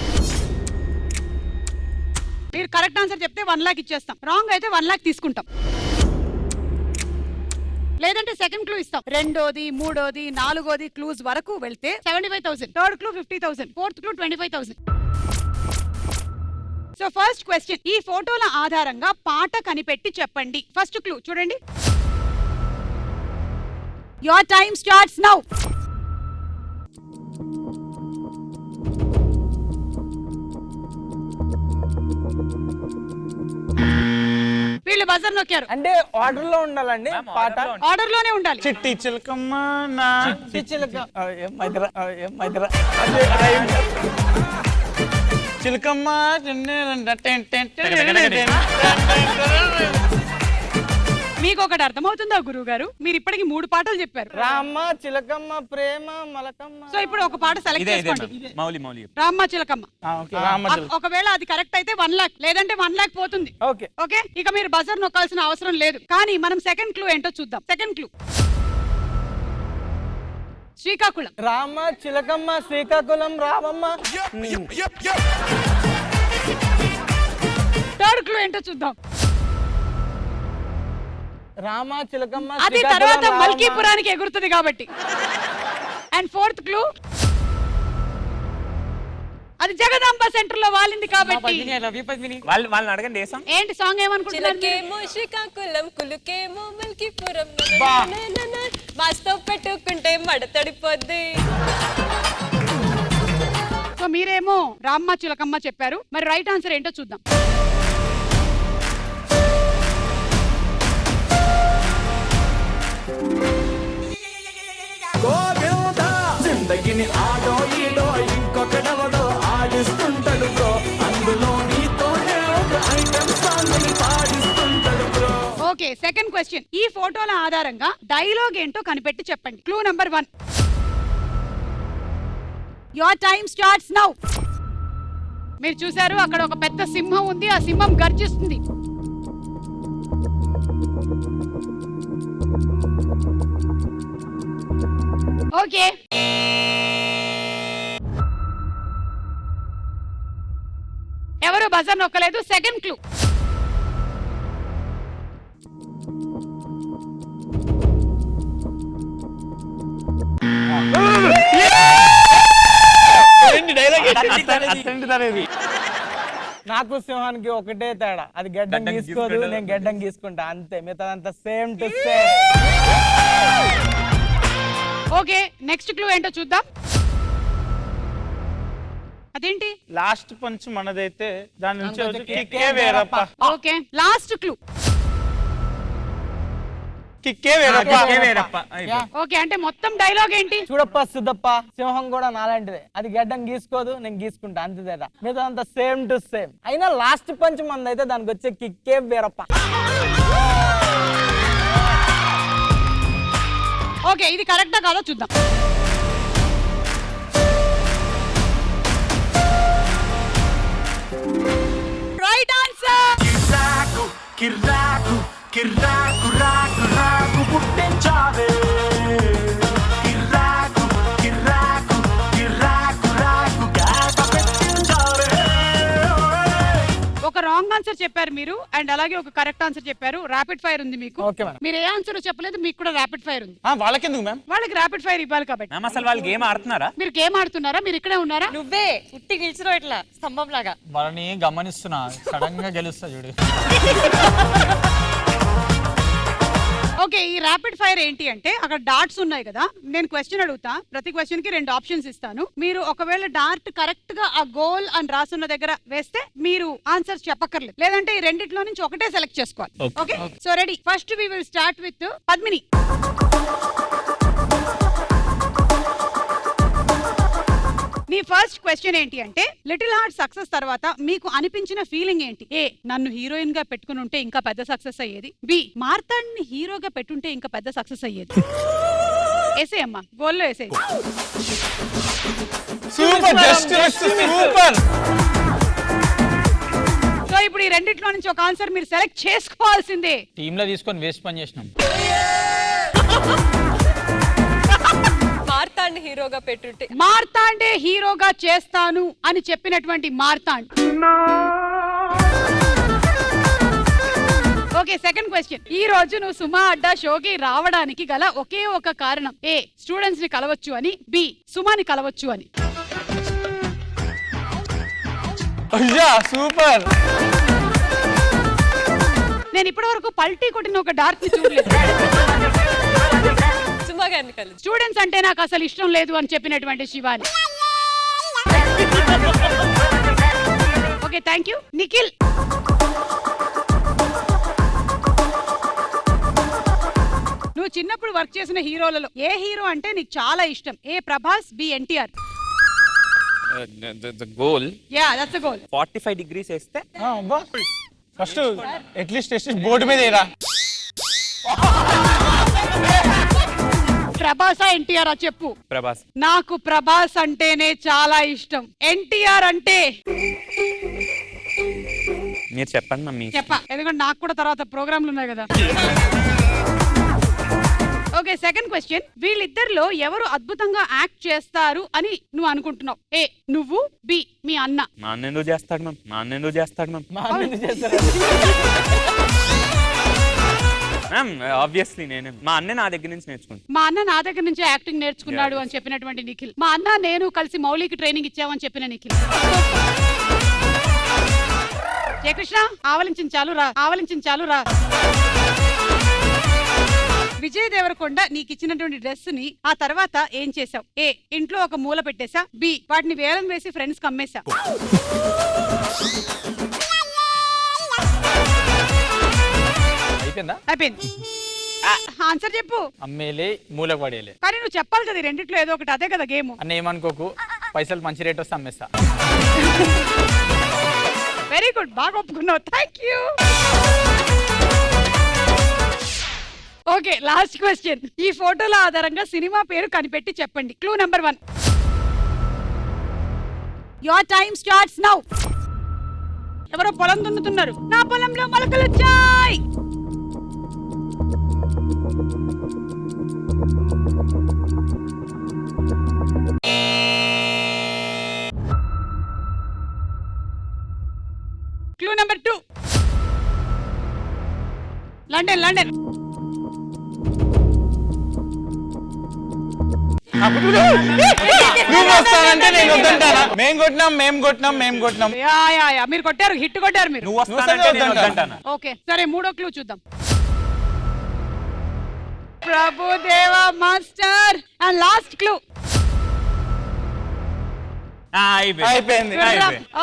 [SPEAKER 1] మీరు కరెక్ట్ ఆన్సర్ చెప్తే 1 lakh ఇచ్చేస్తాం, రాంగ్ అయితే 1 lakh తీసుకుంటాం. లేదంటే సెకండ్ క్లూ ఇస్తాం. రెండోది, మూడోది, నాలుగోది క్లూస్ వరకు వెళ్తే 75,000, third clue 50,000, fourth clue 25,000. So first question, ఈ ఫోటోల ఆధారంగా పాట కనిపెట్టి చెప్పండి. ఫస్ట్ క్లూ చూడండి. Your time starts now. వీళ్ళు బజర్ నొక్కారు.
[SPEAKER 3] అంటే ఆర్డర్ లో ఉండాలండి పాట.
[SPEAKER 1] ఆర్డర్ లోనే ఉండాలి.
[SPEAKER 4] చిట్టి చిలకమ్మ నా
[SPEAKER 3] చిలక
[SPEAKER 4] చిలకమ్మ
[SPEAKER 1] మీకు ఒకటి అర్థమవుతుందా గురువు గారు? మీరు ఇప్పటికి 3 పాటలు చెప్పారు.
[SPEAKER 3] రామ్మ చిలకమ్మ ప్రేమ మలకమ్మ.
[SPEAKER 1] సో ఇప్పుడు ఒక పాట సెలెక్ట్
[SPEAKER 6] ఇదే ఇదే
[SPEAKER 1] చేసుకోండి.
[SPEAKER 6] మ్యామ్. మౌలి మౌలి
[SPEAKER 1] రామ్మ చిలకమ్మ.
[SPEAKER 4] ఓకే రామజల్
[SPEAKER 1] ఒకవేళ అది కరెక్ట్ అయితే 1 లాక్, లేదంటే 1 లాక్ పోతుంది.
[SPEAKER 3] ఓకే.
[SPEAKER 1] ఓకే, ఇక మీరు బజర్ నొక్కాల్సిన అవసరం లేదు. కానీ మనం సెకండ్ క్లూ ఏంటో చూద్దాం. Second clue Srikakulam.
[SPEAKER 3] రామ చిలకమ్మ శ్రీకాకుళం రామమ్మ.
[SPEAKER 1] థర్డ్ క్లూ ఏంటో చూద్దాం.
[SPEAKER 3] రామ చిలకమ్మ
[SPEAKER 1] అది
[SPEAKER 3] శ్రీకాకుళం
[SPEAKER 1] తర్వాత
[SPEAKER 3] రామమ్మ.
[SPEAKER 1] మల్కీపురానికి ఎగురుతుంది కాబట్టి. అండ్ ఫోర్త్ క్లూ అది జగదాంబ సెంటర్ లో వాలింది కాబట్టి.
[SPEAKER 6] వాళ్ళని అడగండి ఏ సాంగ్.
[SPEAKER 1] ఏంటి సాంగ్ ఏమనుకుంటున్నారు?
[SPEAKER 5] చిలకేమో శ్రీకాకుళం కులుకేమో మల్కీపురం మాస్తో పెట్టుకుంటే మడతడిపోద్ది.
[SPEAKER 1] సో మీరేమో రామ్మ చిలకమ్మ చెప్పారు. మరి రైట్ ఆన్సర్ ఏంటో చూద్దాం.
[SPEAKER 2] గోవిందా జిందగిని ఆడో ఈడో ఇంకొకడెవడో ఆడిస్తుంటాడు బ్రో, అందులో నీతోనే ఒక ఐటమ్ సాంగ్ ని పాడిస్తుంటాడు బ్రో.
[SPEAKER 1] Okay, second question. ఈ ఫోటోల ఆధారంగా డైలాగ్ ఏంటో కనిపెట్టి చెప్పండి. Clue number 1. Your time starts now. మీరు చూసారు అక్కడ ఒక పెద్ద సింహం ఉంది. ఆ సింహం గర్జిస్తుంది. ఓకే, ఎవరు బజర్ నొక్కలేదు. సెకండ్ క్లూ
[SPEAKER 3] నాకు సింహానికి ఒకటే తేడా, అది గడ్డం
[SPEAKER 6] గడ్డం
[SPEAKER 3] గీసుకోదు,
[SPEAKER 6] గీసుకోదు.
[SPEAKER 3] నేను గడ్డం గీసుకుంటా అంతే. మిగతాదంతా same to same.
[SPEAKER 1] Okay, next clue ఏంటో చూద్దాం. అదేంటి?
[SPEAKER 4] లాస్ట్ పంచ్ మనదైతే దాని నుంచి వచ్చి కిక్కే వేరప్ప.
[SPEAKER 1] Okay, last clue.
[SPEAKER 4] కిక్కే వేరప్ప.
[SPEAKER 1] ఓకే, అంటే మొత్తం డైలాగ్ ఏంటి?
[SPEAKER 3] చూడప్ప సుద్దప్ప, సింహం కూడా నాలాంటిదే, అది గడ్డం గీసుకోదు, నేను గీసుకుంటా అంతే తేడా. మిగతాదంతా సేమ్ టు సేమ్. అయినా లాస్ట్ పంచ్ మందైతే దానికి వచ్చే కిక్కే వేరప్ప.
[SPEAKER 1] ఓకే, ఇది కరెక్టా కాదో చూద్దాం. Right answer.
[SPEAKER 2] కిర్రాకు కిర్రాకు కిర్రాకు రాకు రాకు పుట్టించావే, కిర్రాకు కిర్రాకు కిర్రాకు రాకు గాక పెట్టించావే.
[SPEAKER 1] ఒక రాంగ్ ఆన్సర్ చెప్పారు మీరు, అండ్ అలాగే ఒక కరెక్ట్ ఆన్సర్ చెప్పారు. ర్యాపిడ్ ఫైర్ ఉంది మీకు.
[SPEAKER 3] Okay madam.
[SPEAKER 1] మీరు ఏ ఆన్సర్ చెప్పలేదు, మీకు కూడా ర్యాపిడ్ ఫైర్ ఉంది.
[SPEAKER 4] వాళ్ళకెందుకు మ్యామ్?
[SPEAKER 1] వాళ్ళకి ర్యాపిడ్ ఫైర్ ఇవ్వాలి కాబట్టి.
[SPEAKER 6] మ్యామ్ అసలు వాళ్ళు గేమ్ ఆడుతున్నారా?
[SPEAKER 1] మీరు గేమ్ ఆడుతున్నారా? మీరు ఇక్కడే ఉన్నారా?
[SPEAKER 5] నువ్వే ఉట్టి నిల్చురో ఇట్లా స్తంభం లాగా.
[SPEAKER 8] వాళ్ళని గమనిస్తున్నా, సడన్ గా గెలుస్తా చూడు.
[SPEAKER 1] ఓకే, ఈ ర్యాపిడ్ ఫైర్ ఏంటి అంటే అక్కడ డాట్స్ ఉన్నాయి కదా. నేను క్వశ్చన్ అడుగుతా, ప్రతి క్వశ్చన్ కి 2 ఆప్షన్స్ ఇస్తాను. మీరు ఒకవేళ డార్ట్ కరెక్ట్ గా ఆ గోల్ అని రాసున్న దగ్గర వేస్తే మీరు ఆన్సర్ చెప్పక్కర్లేదు, లేదంటే ఈ రెండిట్లో నుంచి ఒకటే సెలెక్ట్ చేసుకోవాలి. Okay, so ready. First we will start with Padmini. మీ ఫస్ట్ క్వశ్చన్ ఏంటి అంటే లిటిల్ హార్ట్ సక్సెస్ తర్వాత మీకు అనిపించిన ఫీలింగ్ ఏంటి? ఏ, నన్ను హీరోయిన్ గా పెట్టుకుని ఉంటే ఇంకా పెద్ద సక్సెస్ అయ్యేది. బి, మార్తాండ్ని హీరోగా పెట్టుంటే ఇంకా పెద్ద సక్సెస్ అయ్యేది. వేసే అమ్మా, గోల్లో వేసే.
[SPEAKER 8] Super, just super.
[SPEAKER 1] సో ఇప్పుడు ఈ రెండిట్లో నుంచి ఒక ఆన్సర్ మీరు సెలెక్ట్ చేసుకోవాల్సిందే.
[SPEAKER 8] టీమ్ లో తీసుకొని వేస్ట్ పని చేసినాం.
[SPEAKER 5] మార్తాండ్ హీరోగా పెట్టుంటే.
[SPEAKER 1] మార్తాండే హీరోగా చేస్తాను అని చెప్పినటువంటి మార్తాండ్. Okay, second question. ఈ రోజు నువ్వు సుమా అడ్డా షోకి రావడానికి గల ఒకే ఒక కారణం. ఏ, స్టూడెంట్స్ ని కలవచ్చు అని. బి, సుమాని కలవచ్చు అని.
[SPEAKER 8] అయ్యా సూపర్.
[SPEAKER 1] నేను ఇప్పటి వరకు పల్టీ కొట్టిన ఒక డార్క్ ని చూడలేదు.
[SPEAKER 5] సుమా గారిని కలు.
[SPEAKER 1] స్టూడెంట్స్ అంటే నాకు అసలు ఇష్టం లేదు అని చెప్పినటువంటి Shivani. Okay, thank you. Nikhil. నువ్వు చిన్నప్పుడు వర్క్ చేసిన హీరోలలో ఏ హీరో అంటే నీకు చాలా ఇష్టం? A, Prabhas. B, NTR.
[SPEAKER 6] Goal
[SPEAKER 1] yeah, that's the goal.
[SPEAKER 6] 45 degrees వేస్తే
[SPEAKER 4] ఫస్ట్ అట్లీస్ట్ బోర్డు మీద ఏరా.
[SPEAKER 1] ప్రభాసా ఎన్టీఆర్ చెప్పు.
[SPEAKER 6] ప్రభాస్.
[SPEAKER 1] నాకు ప్రభాస్ అంటేనే చాలా ఇష్టం. ఎన్టీఆర్ అంటే
[SPEAKER 6] మీరు చెప్పండి మమ్మీ.
[SPEAKER 1] చెప్ప, ఎందుకంటే నాకు కూడా తర్వాత ప్రోగ్రాంలు ఉన్నాయి కదా. Okay, second question. వీళ్ళిద్దరిలో ఎవరు అద్భుతంగా యాక్ట్ చేస్తారు అని నువ్వు అనుకుంటున్నావు? ఏ నువ్వు, బి మీ అన్న.
[SPEAKER 6] మా అన్న ఎందుకు చేస్తాడు మ్యామ్? మా అన్న ఎందుకు చేస్తాడు మ్యామ్? మ్యామ్ ఆబ్వియస్లీ నేనే. మా అన్న నా దగ్గర నుంచి నేర్చుకుంటాను.
[SPEAKER 1] మా అన్న నా దగ్గర నుంచి యాక్టింగ్ నేర్చుకున్నాడు అని చెప్పినటువంటి నిఖిల్. మా అన్న నేను కలిసి మౌలికి ట్రైనింగ్ ఇచ్చామని చెప్పిన నిఖిల్. జయకృష్ణ ఆవలించాలు రా, ఆవలించాలు రా. విజయ్ దేవరకొండ నీకు ఇచ్చినటువంటి డ్రెస్ ని ఆ తర్వాత ఏం చేసావు? ఏ ఇంట్లో ఒక మూల పెట్టేశా, బి వాటిని వేలం వేసి ఫ్రెండ్స్ కి అమ్మేశా.
[SPEAKER 8] అయిపోయిందా?
[SPEAKER 1] అయిపోయింది. ఆన్సర్ చెప్పు.
[SPEAKER 8] అమ్మేలే మూలకు పడేలే.
[SPEAKER 1] కానీ నువ్వు చెప్పాలి కదా, ఈ రెండిట్లో ఏదో ఒకటి. అదే కదా గేమ్.
[SPEAKER 8] అన్న ఏమనుకోకు, పైసలు మంచి రేట్ వస్తే అమ్మేస్తా.
[SPEAKER 1] వెరీ గుడ్, బాగా ఒప్పుకున్నావు. Thank you. Okay, last question. ఈ ఫోటోల ఆధారంగా సినిమా పేరు కనిపెట్టి చెప్పండి. Clue number 1. Your time starts now. ఎవరో పొలం దున్నుతున్నారు. నా పొలంలో మొలకలు వచ్చాయి. Clue number 2. London, London.
[SPEAKER 8] నువ్వు వస్తానంటే నేను వద్దంటానా? మేం కొట్టినాం.
[SPEAKER 1] యా యా యా, మీరు కొట్టారు, హిట్ కొట్టారు మీరు.
[SPEAKER 6] నువ్వు వస్తానంటే నేను వద్దంటానా?
[SPEAKER 1] ఓకే సరే, 3వ క్లూ చూద్దాం. Prabhudeva master. And last clue.
[SPEAKER 8] అయిపోయింది.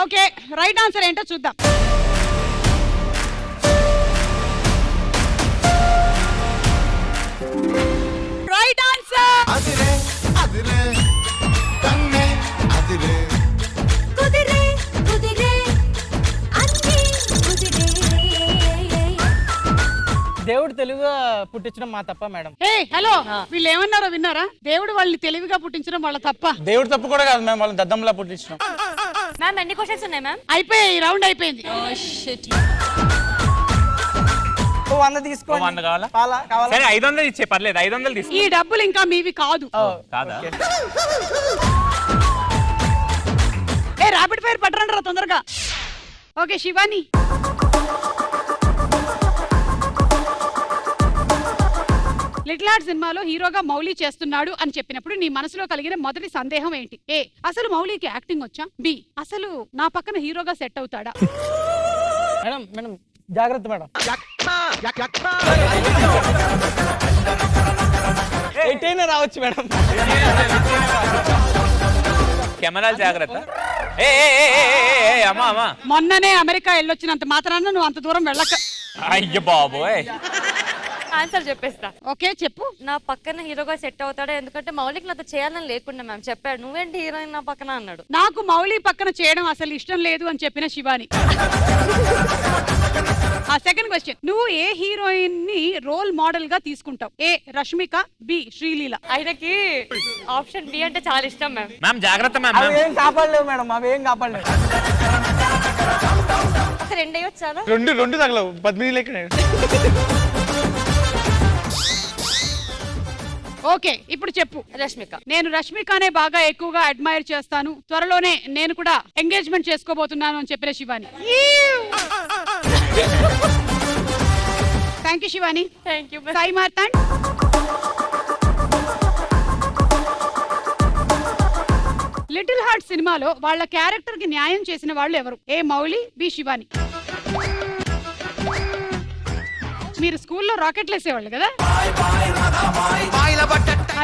[SPEAKER 1] ఓకే, రైట్ ఆన్సర్ ఏంటో చూద్దాం. Right answer.
[SPEAKER 3] దేవుడు తెలుగుగా పుట్టించడం మా తప్ప మేడం.
[SPEAKER 1] ఏ హలో, వీళ్ళు ఏమన్నారో విన్నారా? దేవుడు వాళ్ళని తెలివిగా పుట్టించడం వాళ్ళ తప్ప.
[SPEAKER 8] దేవుడు తప్పు కూడా కాదు మేము, వాళ్ళని దద్దంలా పుట్టించినాం.
[SPEAKER 5] మ్యామ్ ఎన్ని క్వశ్చన్స్ ఉన్నాయి మ్యామ్?
[SPEAKER 1] అయిపోయాయి, ఈ రౌండ్ అయిపోయింది.
[SPEAKER 3] 100 తీసుకోండి.
[SPEAKER 8] 100 కావాలా?
[SPEAKER 3] కావాలా?
[SPEAKER 6] సరే 500 ఇచ్చే, పర్లేదు 500 తీసుకో.
[SPEAKER 1] ఈ డబ్బులు ఇంకా మీవి కాదు.
[SPEAKER 6] కాదా?
[SPEAKER 1] ఏ ర్యాపిడ్ ఫైర్ పట్టరండి రా తొందరగా. ఓకే శివాని. లిటిల్ హార్ట్ సినిమాలో హీరోగా మౌలి చేస్తున్నాడు అని చెప్పినప్పుడు నీ మనసులో కలిగిన మొదటి సందేహం ఏంటి? ఏ అసలు మౌలికి యాక్టింగ్ వచ్చా? బి అసలు నా పక్కన హీరోగా సెట్ అవుతాడా?
[SPEAKER 3] మేడం మేడం జాగ్రత్త మేడం. ఎటైనా రావచ్చు మేడం.
[SPEAKER 6] కెమెరాలు జాగ్రత్త. అమ్మా
[SPEAKER 1] మొన్ననే అమెరికా వెళ్ళొచ్చినంత మాత్రాన నువ్వు అంత దూరం వెళ్ళక.
[SPEAKER 6] అయ్య బాబోయ్.
[SPEAKER 5] ఆన్సర్ చెప్పేస్తా.
[SPEAKER 1] ఓకే చెప్పు.
[SPEAKER 5] నా పక్కన హీరోగా సెట్ అవుతాడా, ఎందుకంటే మౌలిక్ నాతో చేయాలని లేకుండా మ్యామ్ చెప్పాడు. నువ్వేంటి హీరోయిన్ నా పక్కన అన్నాడు.
[SPEAKER 1] నాకు మౌలి పక్కన చేయడం అసలు ఇష్టం లేదు అని చెప్పిన శివాని. ఆ సెకండ్ క్వశ్చన్. నువ్వు ఏ హీరోయిన్ ని రోల్ మోడల్ గా తీసుకుంటావు? ఏ రష్మిక, బి శ్రీలీల.
[SPEAKER 5] ఆయనకి ఆప్షన్ బి అంటే చాలా ఇష్టం మ్యామ్.
[SPEAKER 6] మ్యామ్ జాగ్రత్త మ్యామ్.
[SPEAKER 3] అవి ఏం కాపాడలేవు మేడం, అవి ఏం కాపాడలేవు.
[SPEAKER 5] రెండు అయ్యొచ్చానా?
[SPEAKER 8] రెండు తగలవు, 10 లెక్క.
[SPEAKER 1] ఓకే ఇప్పుడు చెప్పు.
[SPEAKER 5] రష్మిక.
[SPEAKER 1] నేను రష్మికనే బాగా ఎక్కువగా అడ్మైర్ చేస్తాను. త్వరలోనే నేను కూడా ఎంగేజ్మెంట్ చేసుకోబోతున్నాను అని చెప్పిన Shivani. Thank you Shivani.
[SPEAKER 5] Thank you.
[SPEAKER 1] Sai Marthand. Little heart సినిమాలో వాళ్ళ క్యారెక్టర్ కి న్యాయం చేసిన వాళ్ళు ఎవరు? A Mouli, B Shivani. మీరు స్కూల్లో రాకెట్లు వేసేవాళ్ళు కదా?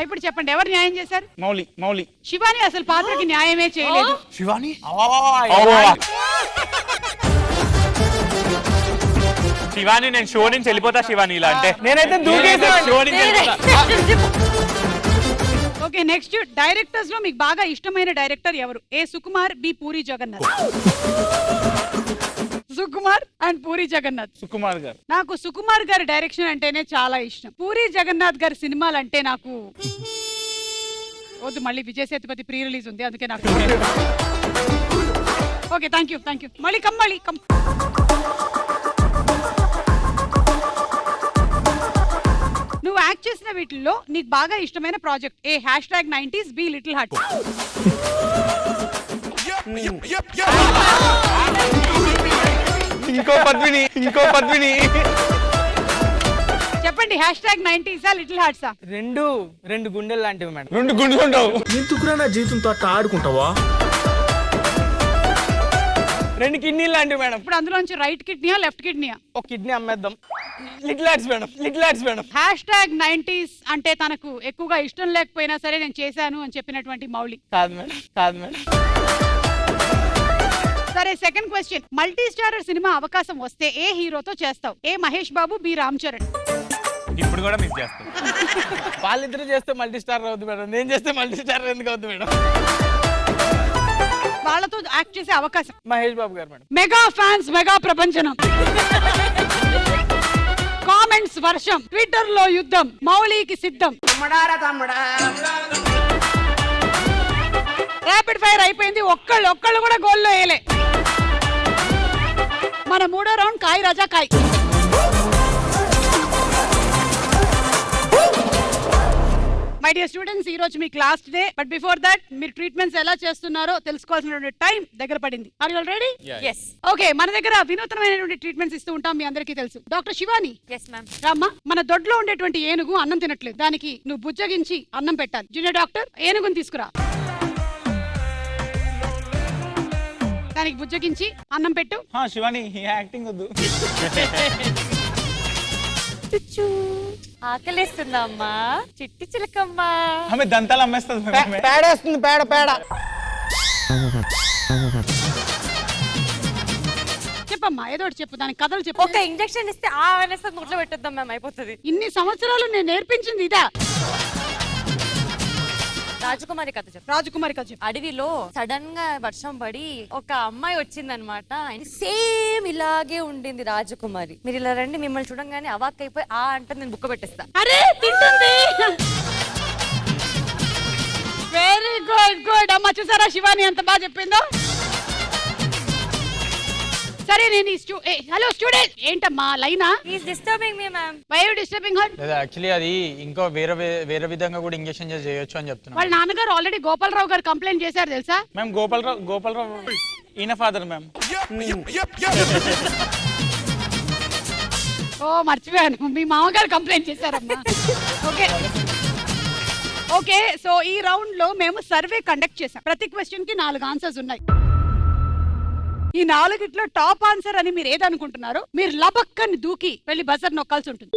[SPEAKER 1] ఇప్పుడు చెప్పండి ఎవరు న్యాయం చేశారు?
[SPEAKER 8] మౌలి.
[SPEAKER 1] శివాని అసలు పాత్రకి న్యాయమే చేయలేదు.
[SPEAKER 8] శివాని
[SPEAKER 6] శివాని నేను షో నుంచి వెళ్ళిపోతా. శివాని ఇలా అంటే
[SPEAKER 3] నేనైతే
[SPEAKER 6] షో నుంచి వెళ్ళిపోతా.
[SPEAKER 1] Okay next. డైరెక్టర్స్ లో మీకు బాగా ఇష్టమైన డైరెక్టర్ ఎవరు? ఏ సుకుమార్, బి పూరి జగన్నాథ్. సుకుమార్ అండ్ పూరి జగన్నాథ్.
[SPEAKER 4] సుకుమార్ గారు.
[SPEAKER 1] నాకు సుకుమార్ గారి డైరెక్షన్ అంటేనే చాలా ఇష్టం. పూరి జగన్నాథ్ గారి సినిమాలు అంటే నాకు వద్దు, మళ్ళీ విజయ్ సేతుపతి ప్రీ రిలీజ్ ఉంది, అందుకే నాకు. Okay, thank you. మళ్ళీ కమ్. నువ్వు యాక్ట్ చేసిన వీటిల్లో నీకు బాగా ఇష్టమైన project A? #90s be little heart.
[SPEAKER 8] ఇంకో పద్మిని
[SPEAKER 1] చెప్పండి, #90s లిటిల్ హార్ట్సా?
[SPEAKER 3] రెండు గుండెలు లాంటివి మేడం.
[SPEAKER 8] 2 గుండెలు ఉండవు.
[SPEAKER 10] ఎందుకురా నా జీవితంతో అట్లా ఆడుకుంటావా?
[SPEAKER 3] 2 కిడ్నీలు లాంటివి మేడం.
[SPEAKER 1] ఇప్పుడు అందులోంచి రైట్ కిడ్నీయా లెఫ్ట్ కిడ్నీయా?
[SPEAKER 3] ఒక కిడ్నీ అమ్మేద్దాం. Little hearts madam.
[SPEAKER 1] #90s అంటే తనకు ఎక్కువగా ఇష్టం లేకపోయినా సరే నేను చేశాను అని చెప్పినటువంటి మౌలి.
[SPEAKER 3] కాదు మేడం.
[SPEAKER 1] సరే, second question. Multi starrer cinema అవకాశం వస్తే ఏ హీరోతో చేస్తావు? ఏ మహేష్ బాబు, బి రామ్ చరణ్.
[SPEAKER 6] ఇప్పుడు కూడా మిస్ చేస్తాం.
[SPEAKER 3] వాళ్ళిద్దరు చేస్తే మల్టీ స్టార్ అవుతుంది మేడం, నేను చేస్తే మల్టీ స్టార్ ఎందుకు అవుతుంది మేడం?
[SPEAKER 1] వాళ్ళతో యాక్ట్ చేసే అవకాశం.
[SPEAKER 3] Mahesh Babu garu madam.
[SPEAKER 1] Mega fans, mega ప్రపంచనం. కామెంట్స్ వర్షం, ట్విట్టర్ లో యుద్ధం, మౌలికి సిద్ధం. ర్యాపిడ్ ఫైర్ అయిపోయింది, ఒక్కళ్ళు కూడా గోల్లో వేయలే. మన 3వ round Kai Raja Kai. My dear students, ఈ రోజు మీకు last day. But before that మీరు ట్రీట్మెంట్స్ ఎలా చేస్తున్నారో తెలుసుకోవాల్సిన టైం దగ్గర పడింది. Are you all ready?
[SPEAKER 5] yes
[SPEAKER 1] okay, మన దగ్గర వినూత్నమైనటువంటి ట్రీట్మెంట్స్ ఇస్తూ ఉంటాం, మీ అందరికీ తెలుసు. Doctor Shivani,
[SPEAKER 5] yes ma'am.
[SPEAKER 1] రామ్మా. మన దొడ్లో ఉండేటువంటి ఏనుగు అన్నం తినట్లేదు, దానికి నువ్వు బుజ్జగించి అన్నం పెట్టాలి. జూనియర్ డాక్టర్, ఏనుగుని తీసుకురా. దానికి బుజ్జగించి అన్నం పెట్టు.
[SPEAKER 4] శివాని, యాక్టింగ్ వద్దు.
[SPEAKER 5] ఆకలేస్తుందా అమ్మా? చిట్టి చిలకమ్మా.
[SPEAKER 4] ఆమె దంతాలు అమ్మేస్తుంది.
[SPEAKER 3] పేడేస్తుంది, పేడ.
[SPEAKER 1] చెప్పమ్మా, ఏదో ఒకటి చెప్పు, దానికి కథలు చెప్పు.
[SPEAKER 5] ఒక ఇంజెక్షన్ ఇస్తే ఆ అనేసి నోట్లో పెట్టేద్దాం మ్యామ్, అయిపోతుంది.
[SPEAKER 1] ఇన్ని సంవత్సరాలు నేను నేర్పించింది ఇదా?
[SPEAKER 5] రాజకుమారి కథ చెప్పు.
[SPEAKER 1] రాజకుమారి కథ చెప్పు.
[SPEAKER 5] అడవిలో సడన్ గా వర్షం పడి ఒక అమ్మాయి వచ్చిందనమాట. సేమ్ ఇలాగే ఉండింది రాజకుమారి. మీరు ఇలా రండి, మిమ్మల్ని చూడంగానే అవాక్ అయిపోయి ఆ అంటే నేను బుక్క పెట్టేస్తా.
[SPEAKER 1] అరే తింటుంది. వెరీ గుడ్ అమ్మ. చూసారా శివాని ఎంత బాగా చెప్పిందో? సరే, నేను హలో స్టూడెంట్, ఏంటమ్మా లైనా?
[SPEAKER 5] Is disturbing me ma'am.
[SPEAKER 1] Why you disturbing her?
[SPEAKER 8] Actually అది ఇంకో వేరే విధంగా కూడా ఇంజెక్షన్ చేయొచ్చు అని చెప్తున్నా.
[SPEAKER 1] వాళ్ళ నాన్నగారు ఆల్రెడీ గోపాలరావు గారు కంప్లైంట్ చేశారు తెలుసా?
[SPEAKER 4] మ్యామ్, గోపాలరావు ఈయన ఫాదర్ మ్యామ్.
[SPEAKER 1] ఓ మర్చిపోయాను, మీ మామగారు కంప్లైంట్ చేశారమ్మా. ఓకే, సో ఈ రౌండ్ లో మేము సర్వే కండక్ట్ చేసాం. ప్రతి క్వశ్చన్ కి 4 ఆన్సర్స్ ఉన్నాయి. ఈ 4ట్లో టాప్ ఆన్సర్ అని మీరు ఏదనుకుంటున్నారో మీరు లబక్కని దూకి వెళ్ళి బజర్ నొక్కాల్సి ఉంటుంది.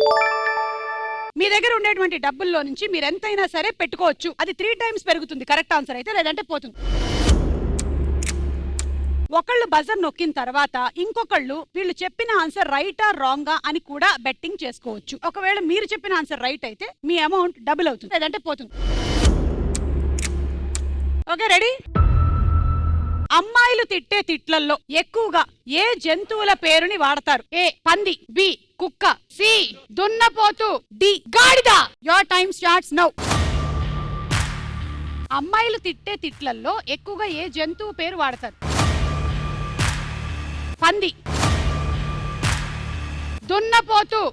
[SPEAKER 1] మీ దగ్గర ఉండేటువంటి డబ్బుల్లో నుంచి మీరు ఎంతైనా సరే పెట్టుకోవచ్చు. అది 3 times పెరుగుతుంది కరెక్ట్ ఆన్సర్ అయితే, లేదంటే పోతుంది. ఒకళ్ళు బజర్ నొక్కిన తర్వాత ఇంకొకళ్ళు వీళ్ళు చెప్పిన ఆన్సర్ రైటా రాంగా అని కూడా బెట్టింగ్ చేసుకోవచ్చు. ఒకవేళ మీరు చెప్పిన ఆన్సర్ రైట్ అయితే మీ అమౌంట్ డబుల్ అవుతుంది, లేదంటే పోతుంది. Okay, ready? అమ్మాయిలు తిట్టే తిట్లల్లో ఎక్కువగా ఏ జంతువుల పేరుని వాడతారు? ఏ పంది, బి కుక్క, సి దున్నపోతు, డి గాడిద. Your time starts now. అమ్మాయిలు తిట్టే తిట్లల్లో ఎక్కువగా ఏ జంతువు పేరు వాడతారు? పంది, దున్నపోతు,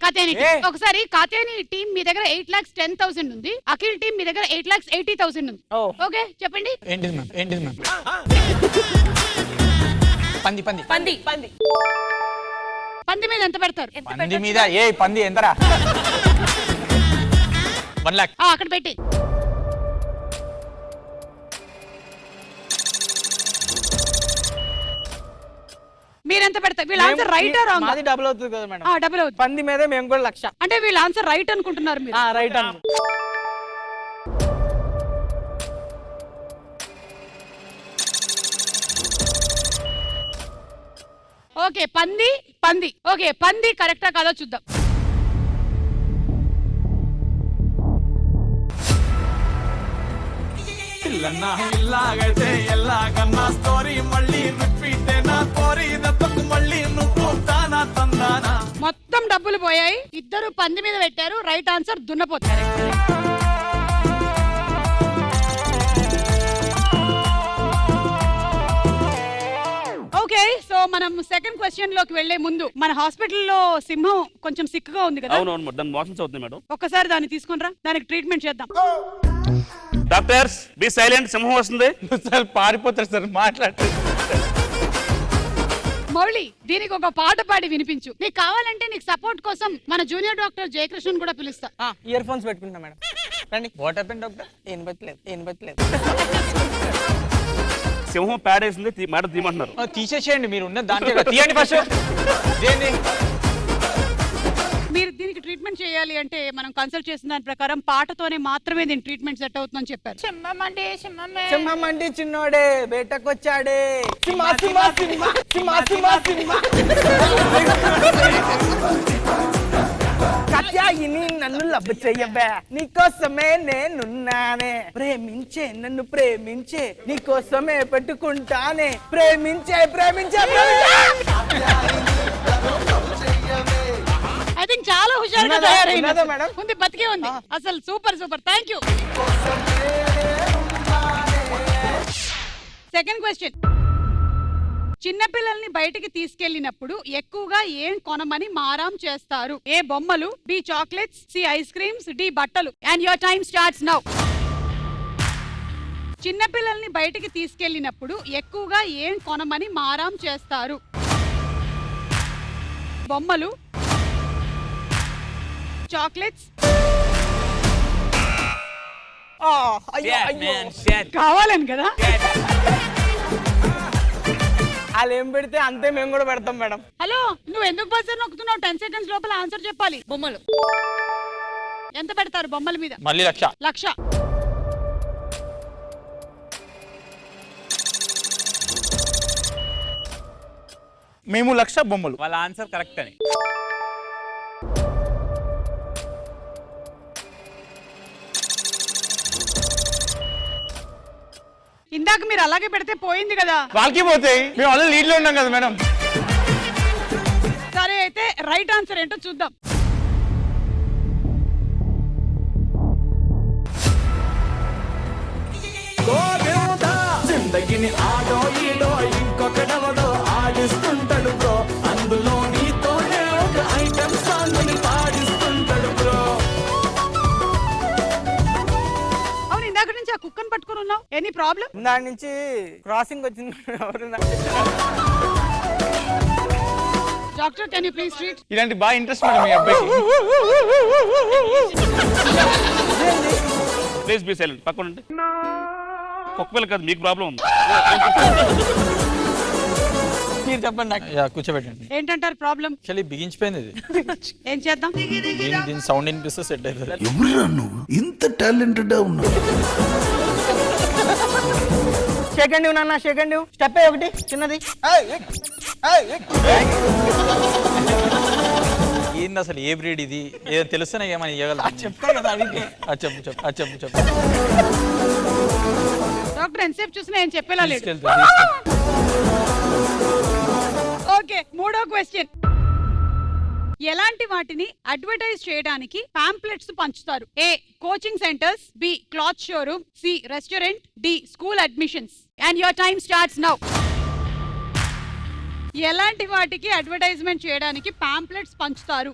[SPEAKER 1] కథేని. ఒకసారి కాతేని టీం మీ దగ్గర 8,10,000 ఉంది, అఖిల్ టీం మీ దగ్గర 8,80,000 ఉంది. ఓకే, చెప్పండి.
[SPEAKER 8] ఏంటిది మ్యామ్?
[SPEAKER 1] పంది మీద ఎంత పెడతారు?
[SPEAKER 8] పంది మీద పంది ఎంతరా? 1 lakh.
[SPEAKER 1] అక్కడ పెట్టి. మీరెంత పెడతారు? వీళ్ళ ఆన్సర్ రైట్ ఆ రాంగ్?
[SPEAKER 3] మాది డబుల్ అవుతుంది కదా మేడం.
[SPEAKER 1] డబుల్ అవుతుంది.
[SPEAKER 3] పంది మీద మేము కూడా 1,00,000.
[SPEAKER 1] అంటే వీళ్ళ ఆన్సర్ రైట్ అనుకుంటున్నారు మీరు?
[SPEAKER 3] రైట్ అను.
[SPEAKER 1] ఓకే, పంది. ఓకే, పంది కరెక్టా కాదో చూద్దాం.
[SPEAKER 2] ఇల్లన్నా ఇల్లాగైతే ఎల్లాగన్నా స్టోరీ మళ్ళీ రిపీట్ నా కోరి దెబ్బకు మళ్ళీ నువ్వు తానా తందానా.
[SPEAKER 1] మొత్తం డబ్బులు పోయాయి, ఇద్దరు పంది మీద పెట్టారు. రైట్ ఆన్సర్ దున్నపోతారు. ఓకే, సో మనం సెకండ్ క్వశ్చన్ లోకి వెళ్లే ముందు మన హాస్పిటల్లో సింహం కొంచెం సిక్ గా ఉంది కదా,
[SPEAKER 7] అవునవును దాని మోషన్స్ అవుతుంది మేడం.
[SPEAKER 1] ఒక్కసారి దాన్ని తీసుకుని రా, దానికి ట్రీట్మెంట్ చేద్దాం.
[SPEAKER 7] డాక్టర్స్ బి సైలెంట్, సింహం వస్తుంది.
[SPEAKER 4] సార్ పారిపోతారు సార్, మాట్లాడుతుంది.
[SPEAKER 1] మౌళి, దీనికి ఒక పాట పాడి వినిపించు. నీకు కావాలంటే నీకు సపోర్ట్ కోసం మన జూనియర్ డాక్టర్ జయకృష్ణన్ కూడా పిలుస్తా.
[SPEAKER 3] ఇయర్ ఫోన్స్ పెట్టుకుంటా మేడం. రండి. What happen doctor? ఏం బతలేదు.
[SPEAKER 7] సింహం ప్యాడేసింది, మేడం తీయమంటున్నారు.
[SPEAKER 8] తీసేసేయండి, మీరు ఉన్న దాంట్లో తీయండి ఫస్ట్. దేన్ని
[SPEAKER 1] మీరు దీనికి ట్రీట్మెంట్ చేయాలి అంటే మనం కన్సల్ట్ చేసిన దాని ప్రకారం పాటతోనే మాత్రమే దీని ట్రీట్మెంట్ సెట్ అవుతుందని చెప్పారు.
[SPEAKER 3] సింహం అంటే చిన్నోడే బేటకొచ్చాడే. సింహ సింహ సింహ సింహ సింహ సింహ. కాత్యాయిని నన్ను లవ్ చెయ్యవే, నీకోసమే నేనున్నానే. ప్రేమించే నన్ను ప్రేమించే, నీకోసమే పెట్టుకుంటానే. ప్రేమించే ప్రేమించే
[SPEAKER 1] ఐ థింక్ చాలా హుషారుగా
[SPEAKER 3] ఉన్నదా
[SPEAKER 1] తయారైంది
[SPEAKER 3] మేడం?
[SPEAKER 1] ఉంది, బతికే ఉంది. అసలు super super, thank you. Second question. చిన్నపిల్లల్ని బయటికి తీసుకెళ్లినప్పుడు ఎక్కువగా ఏం కొనమని మారాం చేస్తారు? ఏ బొమ్మలు, B chocolates, C ice creams, D బట్టలు. And your time starts now. చిన్నపిల్లల్ని బయటికి తీసుకెళ్లినప్పుడు ఎక్కువగా ఏం కొనమని మారాం చేస్తారు? బొమ్మలు, చాక్లెట్స్, కావాలని కదా.
[SPEAKER 3] వాళ్ళు ఏం పెడితే అంతే మేము కూడా పెడతాం మేడం.
[SPEAKER 1] హలో, నువ్వు ఎందుకు బజర్ నొక్కుతున్నావు? 10 seconds లోపల ఆన్సర్ చెప్పాలి.
[SPEAKER 5] బొమ్మలు.
[SPEAKER 1] ఎంత పెడతారు బొమ్మల మీద?
[SPEAKER 8] మళ్ళీ 1,00,000.
[SPEAKER 1] 1,00,000.
[SPEAKER 4] మేము 1,00,000 బొమ్మలు.
[SPEAKER 6] వాళ్ళ ఆన్సర్ కరెక్ట్ అని.
[SPEAKER 1] ఇందాక మీరు అలాగే పెడితే పోయింది కదా.
[SPEAKER 4] వాళ్ళకి పోతాయి, మేము ఆల్రెడీ లీడ్ లో ఉన్నాం కదా మేడం.
[SPEAKER 1] సరే, అయితే రైట్ ఆన్సర్ ఏంటో చూద్దాం.
[SPEAKER 2] జిందగిని ఆడో ఈడో ఇంకొకడవడో ఆడిస్తుంటాడు బ్రో, అందులో నీతోనే ఒక ఐటమ్ సాంగ్ ని పాడిస్తుంటాడు బ్రో.
[SPEAKER 1] అవును, ఇందాక నుంచి ఆ కుక్కను పట్టుకుని ఉన్నావు. Any problem?
[SPEAKER 3] దాని నుంచి క్రాసింగ్ వచ్చింది.
[SPEAKER 1] Doctor, can you please treat?
[SPEAKER 4] ఇలాంటి బాగా ఇంట్రెస్ట్ మేడం మీ అబ్బాయికి.
[SPEAKER 7] ప్లీజ్ బి సైలెంట్, పక్కన ఉంటే కుక్క పిల్ల కాదు, మీకు ప్రాబ్లం ఉంది.
[SPEAKER 3] మీరు చెప్పండి నాకు.
[SPEAKER 8] కూర్చోబెట్టండి.
[SPEAKER 1] ఏంటంటారు ప్రాబ్లం?
[SPEAKER 8] యాక్చువల్లీ బిగించిపోయింది ఇది.
[SPEAKER 1] ఏం చేద్దాం?
[SPEAKER 8] దీని సౌండ్ వినిపిస్తే సెట్ అవుతుంది.
[SPEAKER 10] ఎవరురా నువ్వు ఇంత టాలెంటెడ్ ఉన్నావు?
[SPEAKER 3] సెకండ్ నాన్న, సెకండ్ స్టెప్ ఒకటి చిన్నది.
[SPEAKER 8] ఏంది అసలు, ఏ బ్రీడ్ ఇది? ఏదో తెలుస్తేనే ఏమని ఇవ్వగలరా?
[SPEAKER 3] చెప్తా కదా అడిగితే.
[SPEAKER 8] చెప్పు.
[SPEAKER 1] డాక్టర్ ఎంతసేపు చూసినా ఏం చెప్పేలా లేదు.
[SPEAKER 8] తీసుకెళ్తా.
[SPEAKER 1] ఓకే, మూడో క్వశ్చన్. ఎలాంటి వాటిని అడ్వర్టైజ్ చేయడానికి పాంప్లెట్స్ పంచుతారు? A coaching centres, B cloth showroom, C restaurant, D school admissions. And your time starts now. ఎలాంటి వాటికి అడ్వర్టైజ్మెంట్ చేయడానికి పాంప్లెట్స్ పంచుతారు?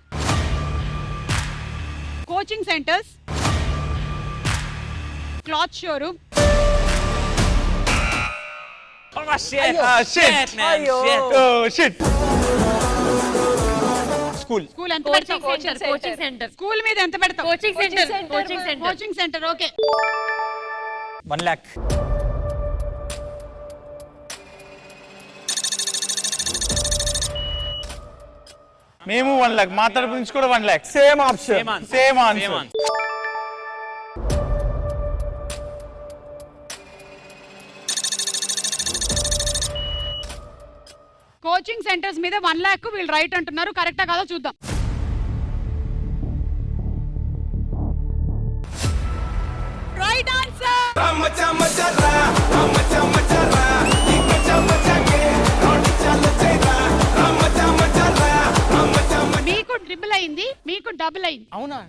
[SPEAKER 1] Coaching centres, cloth showroom,
[SPEAKER 4] school.
[SPEAKER 1] School. ఎంత పెడతావు?
[SPEAKER 5] Coaching centre.
[SPEAKER 1] స్కూల్ మీద ఎంత పెడతావు? Coaching centre. ఓకే,
[SPEAKER 8] 1,00,000.
[SPEAKER 4] మేము 1,00,000, మా తరపు నుంచి కూడా 1,00,000.
[SPEAKER 3] Same option.
[SPEAKER 4] Same answer.
[SPEAKER 1] Coaching centres మీద 1,00,000 వీళ్ళు రైట్ అంటున్నారు. కరెక్టా కాదో చూద్దాం. Right answer.
[SPEAKER 2] రామచా మచరా రామచా మచరా ఈ మచా మచాకే రోడి చాల చేరా రామచా మచరా రామచా
[SPEAKER 1] మీకు ట్రిపుల్ అయింది, మీకు డబుల్ అయింది.
[SPEAKER 3] అవునా?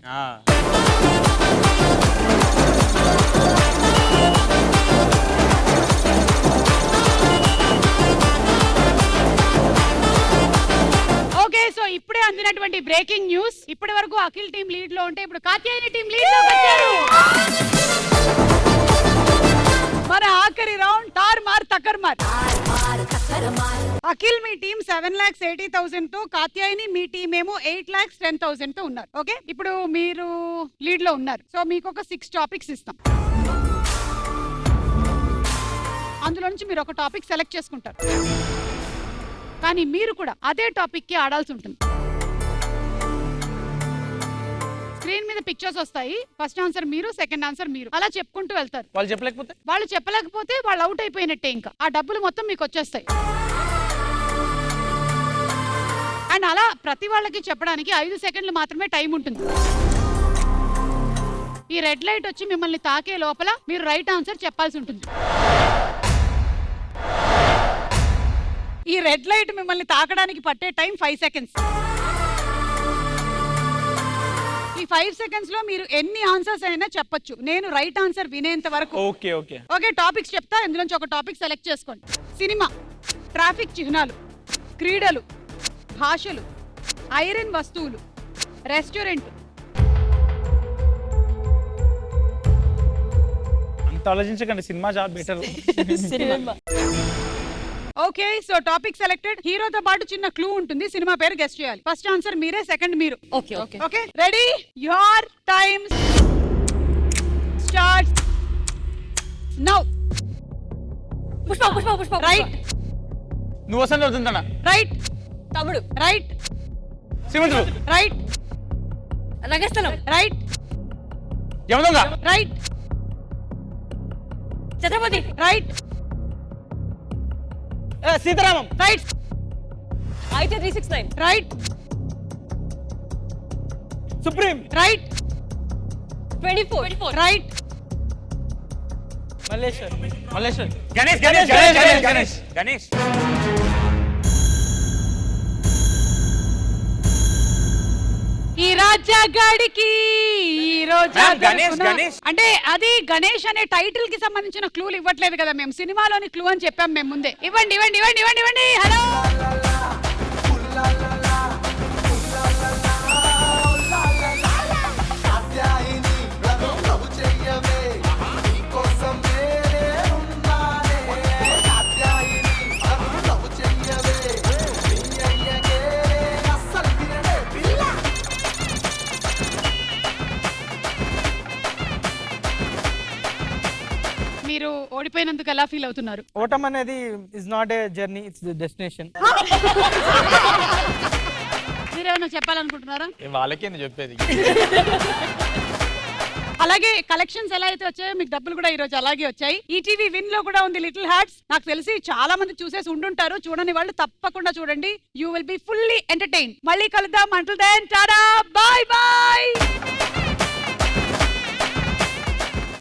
[SPEAKER 1] ఓకే, సో ఇప్పుడే అందినటువంటి బ్రేకింగ్ న్యూస్. ఇప్పటి వరకు అఖిల్ టీం లీడ్ లో ఉంటే ఇప్పుడు కాత్యాయని టీం లీడ్ లో వచ్చారు. మన ఆఖరి రౌండ్ తార్మార్ తకర్మార్. అఖిల్ మీ టీం 7,80,000 తో, కాత్యాయని మీ టీం ఏమో 8,10,000 తో ఉన్నారు. ఓకే, ఇప్పుడు మీరు లీడ్ లో ఉన్నారు. సో మీకు ఒక 6 టాపిక్స్ ఇస్తాం. అందులో నుంచి మీరు ఒక టాపిక్ సెలెక్ట్ చేసుకుంటారు. కానీ మీరు కూడా అదే టాపిక్ కి ఆడాల్సి ఉంటుంది. స్క్రీన్ మీద పిక్చర్స్ వస్తాయి. ఫస్ట్ ఆన్సర్ మీరు, సెకండ్ ఆన్సర్ మీరు, అలా చెప్పుకుంటూ వెళ్తారు.
[SPEAKER 3] వాళ్ళు చెప్పలేకపోతే
[SPEAKER 1] వాళ్ళు అవుట్ అయిపోయినట్టే. ఇంకా ఆ డబ్బులు మొత్తం మీకు వచ్చేస్తాయి. అండ్ అలా ప్రతి వాళ్ళకి చెప్పడానికి 5 సెకండ్లు మాత్రమే టైం ఉంటుంది. ఈ రెడ్ లైట్ వచ్చి మిమ్మల్ని తాకే లోపల మీరు రైట్ ఆన్సర్ చెప్పాల్సి ఉంటుంది. ఈ రెడ్ లైట్ మిమ్మల్ని తాకడానికి పట్టే టైం 5 సెకండ్స్. ఈ 5 సెకండ్స్ లో మీరు ఎన్ని ఆన్సర్స్ అయినా చెప్పొచ్చు, నేను రైట్ ఆన్సర్ వినేంత వరకు. ఓకే, టాపిక్స్ చెప్తా. ఇందులోంచి ఒక టాపిక్ సెలెక్ట్ చేసుకోండి. సినిమా, ట్రాఫిక్ చిహ్నాలు, క్రీడలు, భాషలు, ఐరన్ వస్తువులు, రెస్టారెంట్.
[SPEAKER 4] అంత ఆలోచించకండి, cinema job better.
[SPEAKER 1] Okay, so topic selected. హీరోతో పాటు చిన్న క్లూ ఉంటుంది. సినిమా పేరు గెస్ట్ చేయాలి. ఫస్ట్ ఆన్సర్ మీరే, సెకండ్ మీరు. Okay, ready? Your time starts now.
[SPEAKER 5] Pushpa
[SPEAKER 1] right.
[SPEAKER 8] నువ్వు వసంత అవుతుందన్నా.
[SPEAKER 1] Right.
[SPEAKER 5] Thammudu.
[SPEAKER 1] Right.
[SPEAKER 8] Srimanthudu.
[SPEAKER 1] Right.
[SPEAKER 5] Rangasthalam.
[SPEAKER 1] Right.
[SPEAKER 8] Yamadonga.
[SPEAKER 1] Right.
[SPEAKER 5] Chatrapathi.
[SPEAKER 1] Right.
[SPEAKER 3] Sitaramam.
[SPEAKER 1] Right.
[SPEAKER 5] అయితే 369.
[SPEAKER 1] Right.
[SPEAKER 3] Supreme.
[SPEAKER 1] Right.
[SPEAKER 5] 24.
[SPEAKER 1] Right.
[SPEAKER 3] Malleshwar.
[SPEAKER 6] Ganesh.
[SPEAKER 1] ఈ రాజ్యాగాడికి ఈ రోజా
[SPEAKER 6] గణేష్.
[SPEAKER 1] అంటే అది గణేష్ అనే టైటిల్ కి సంబంధించిన క్లూలు ఇవ్వట్లేదు కదా మేము. సినిమాలోని క్లూ అని చెప్పాం మేము ముందే. ఇవ్వండి. హలో. మీరు ఓడిపోయినందుకు ఎలా ఫీల్ అవుతున్నారు?
[SPEAKER 3] ఓటం అనేది is not a journey, it's destination.
[SPEAKER 1] మీరేమైనా చెప్పాలనుకుంటున్నారా?
[SPEAKER 8] వాళ్ళకేంది చెప్పేది.
[SPEAKER 1] అలాగే కలెక్షన్స్ ఎలా అయితే వచ్చాయో మీకు డబ్బులు కూడా ఈ రోజు అలాగే వచ్చాయి. ఈటీవీ విన్ లో కూడా ఉంది లిటిల్ హార్ట్స్. నాకు తెలిసి చాలా మంది చూసేసి ఉండుంటారు. చూడని వాళ్ళు తప్పకుండా చూడండి. You will be fully entertain. మళ్ళీ కలుద్దాం. Until then tada, bye by.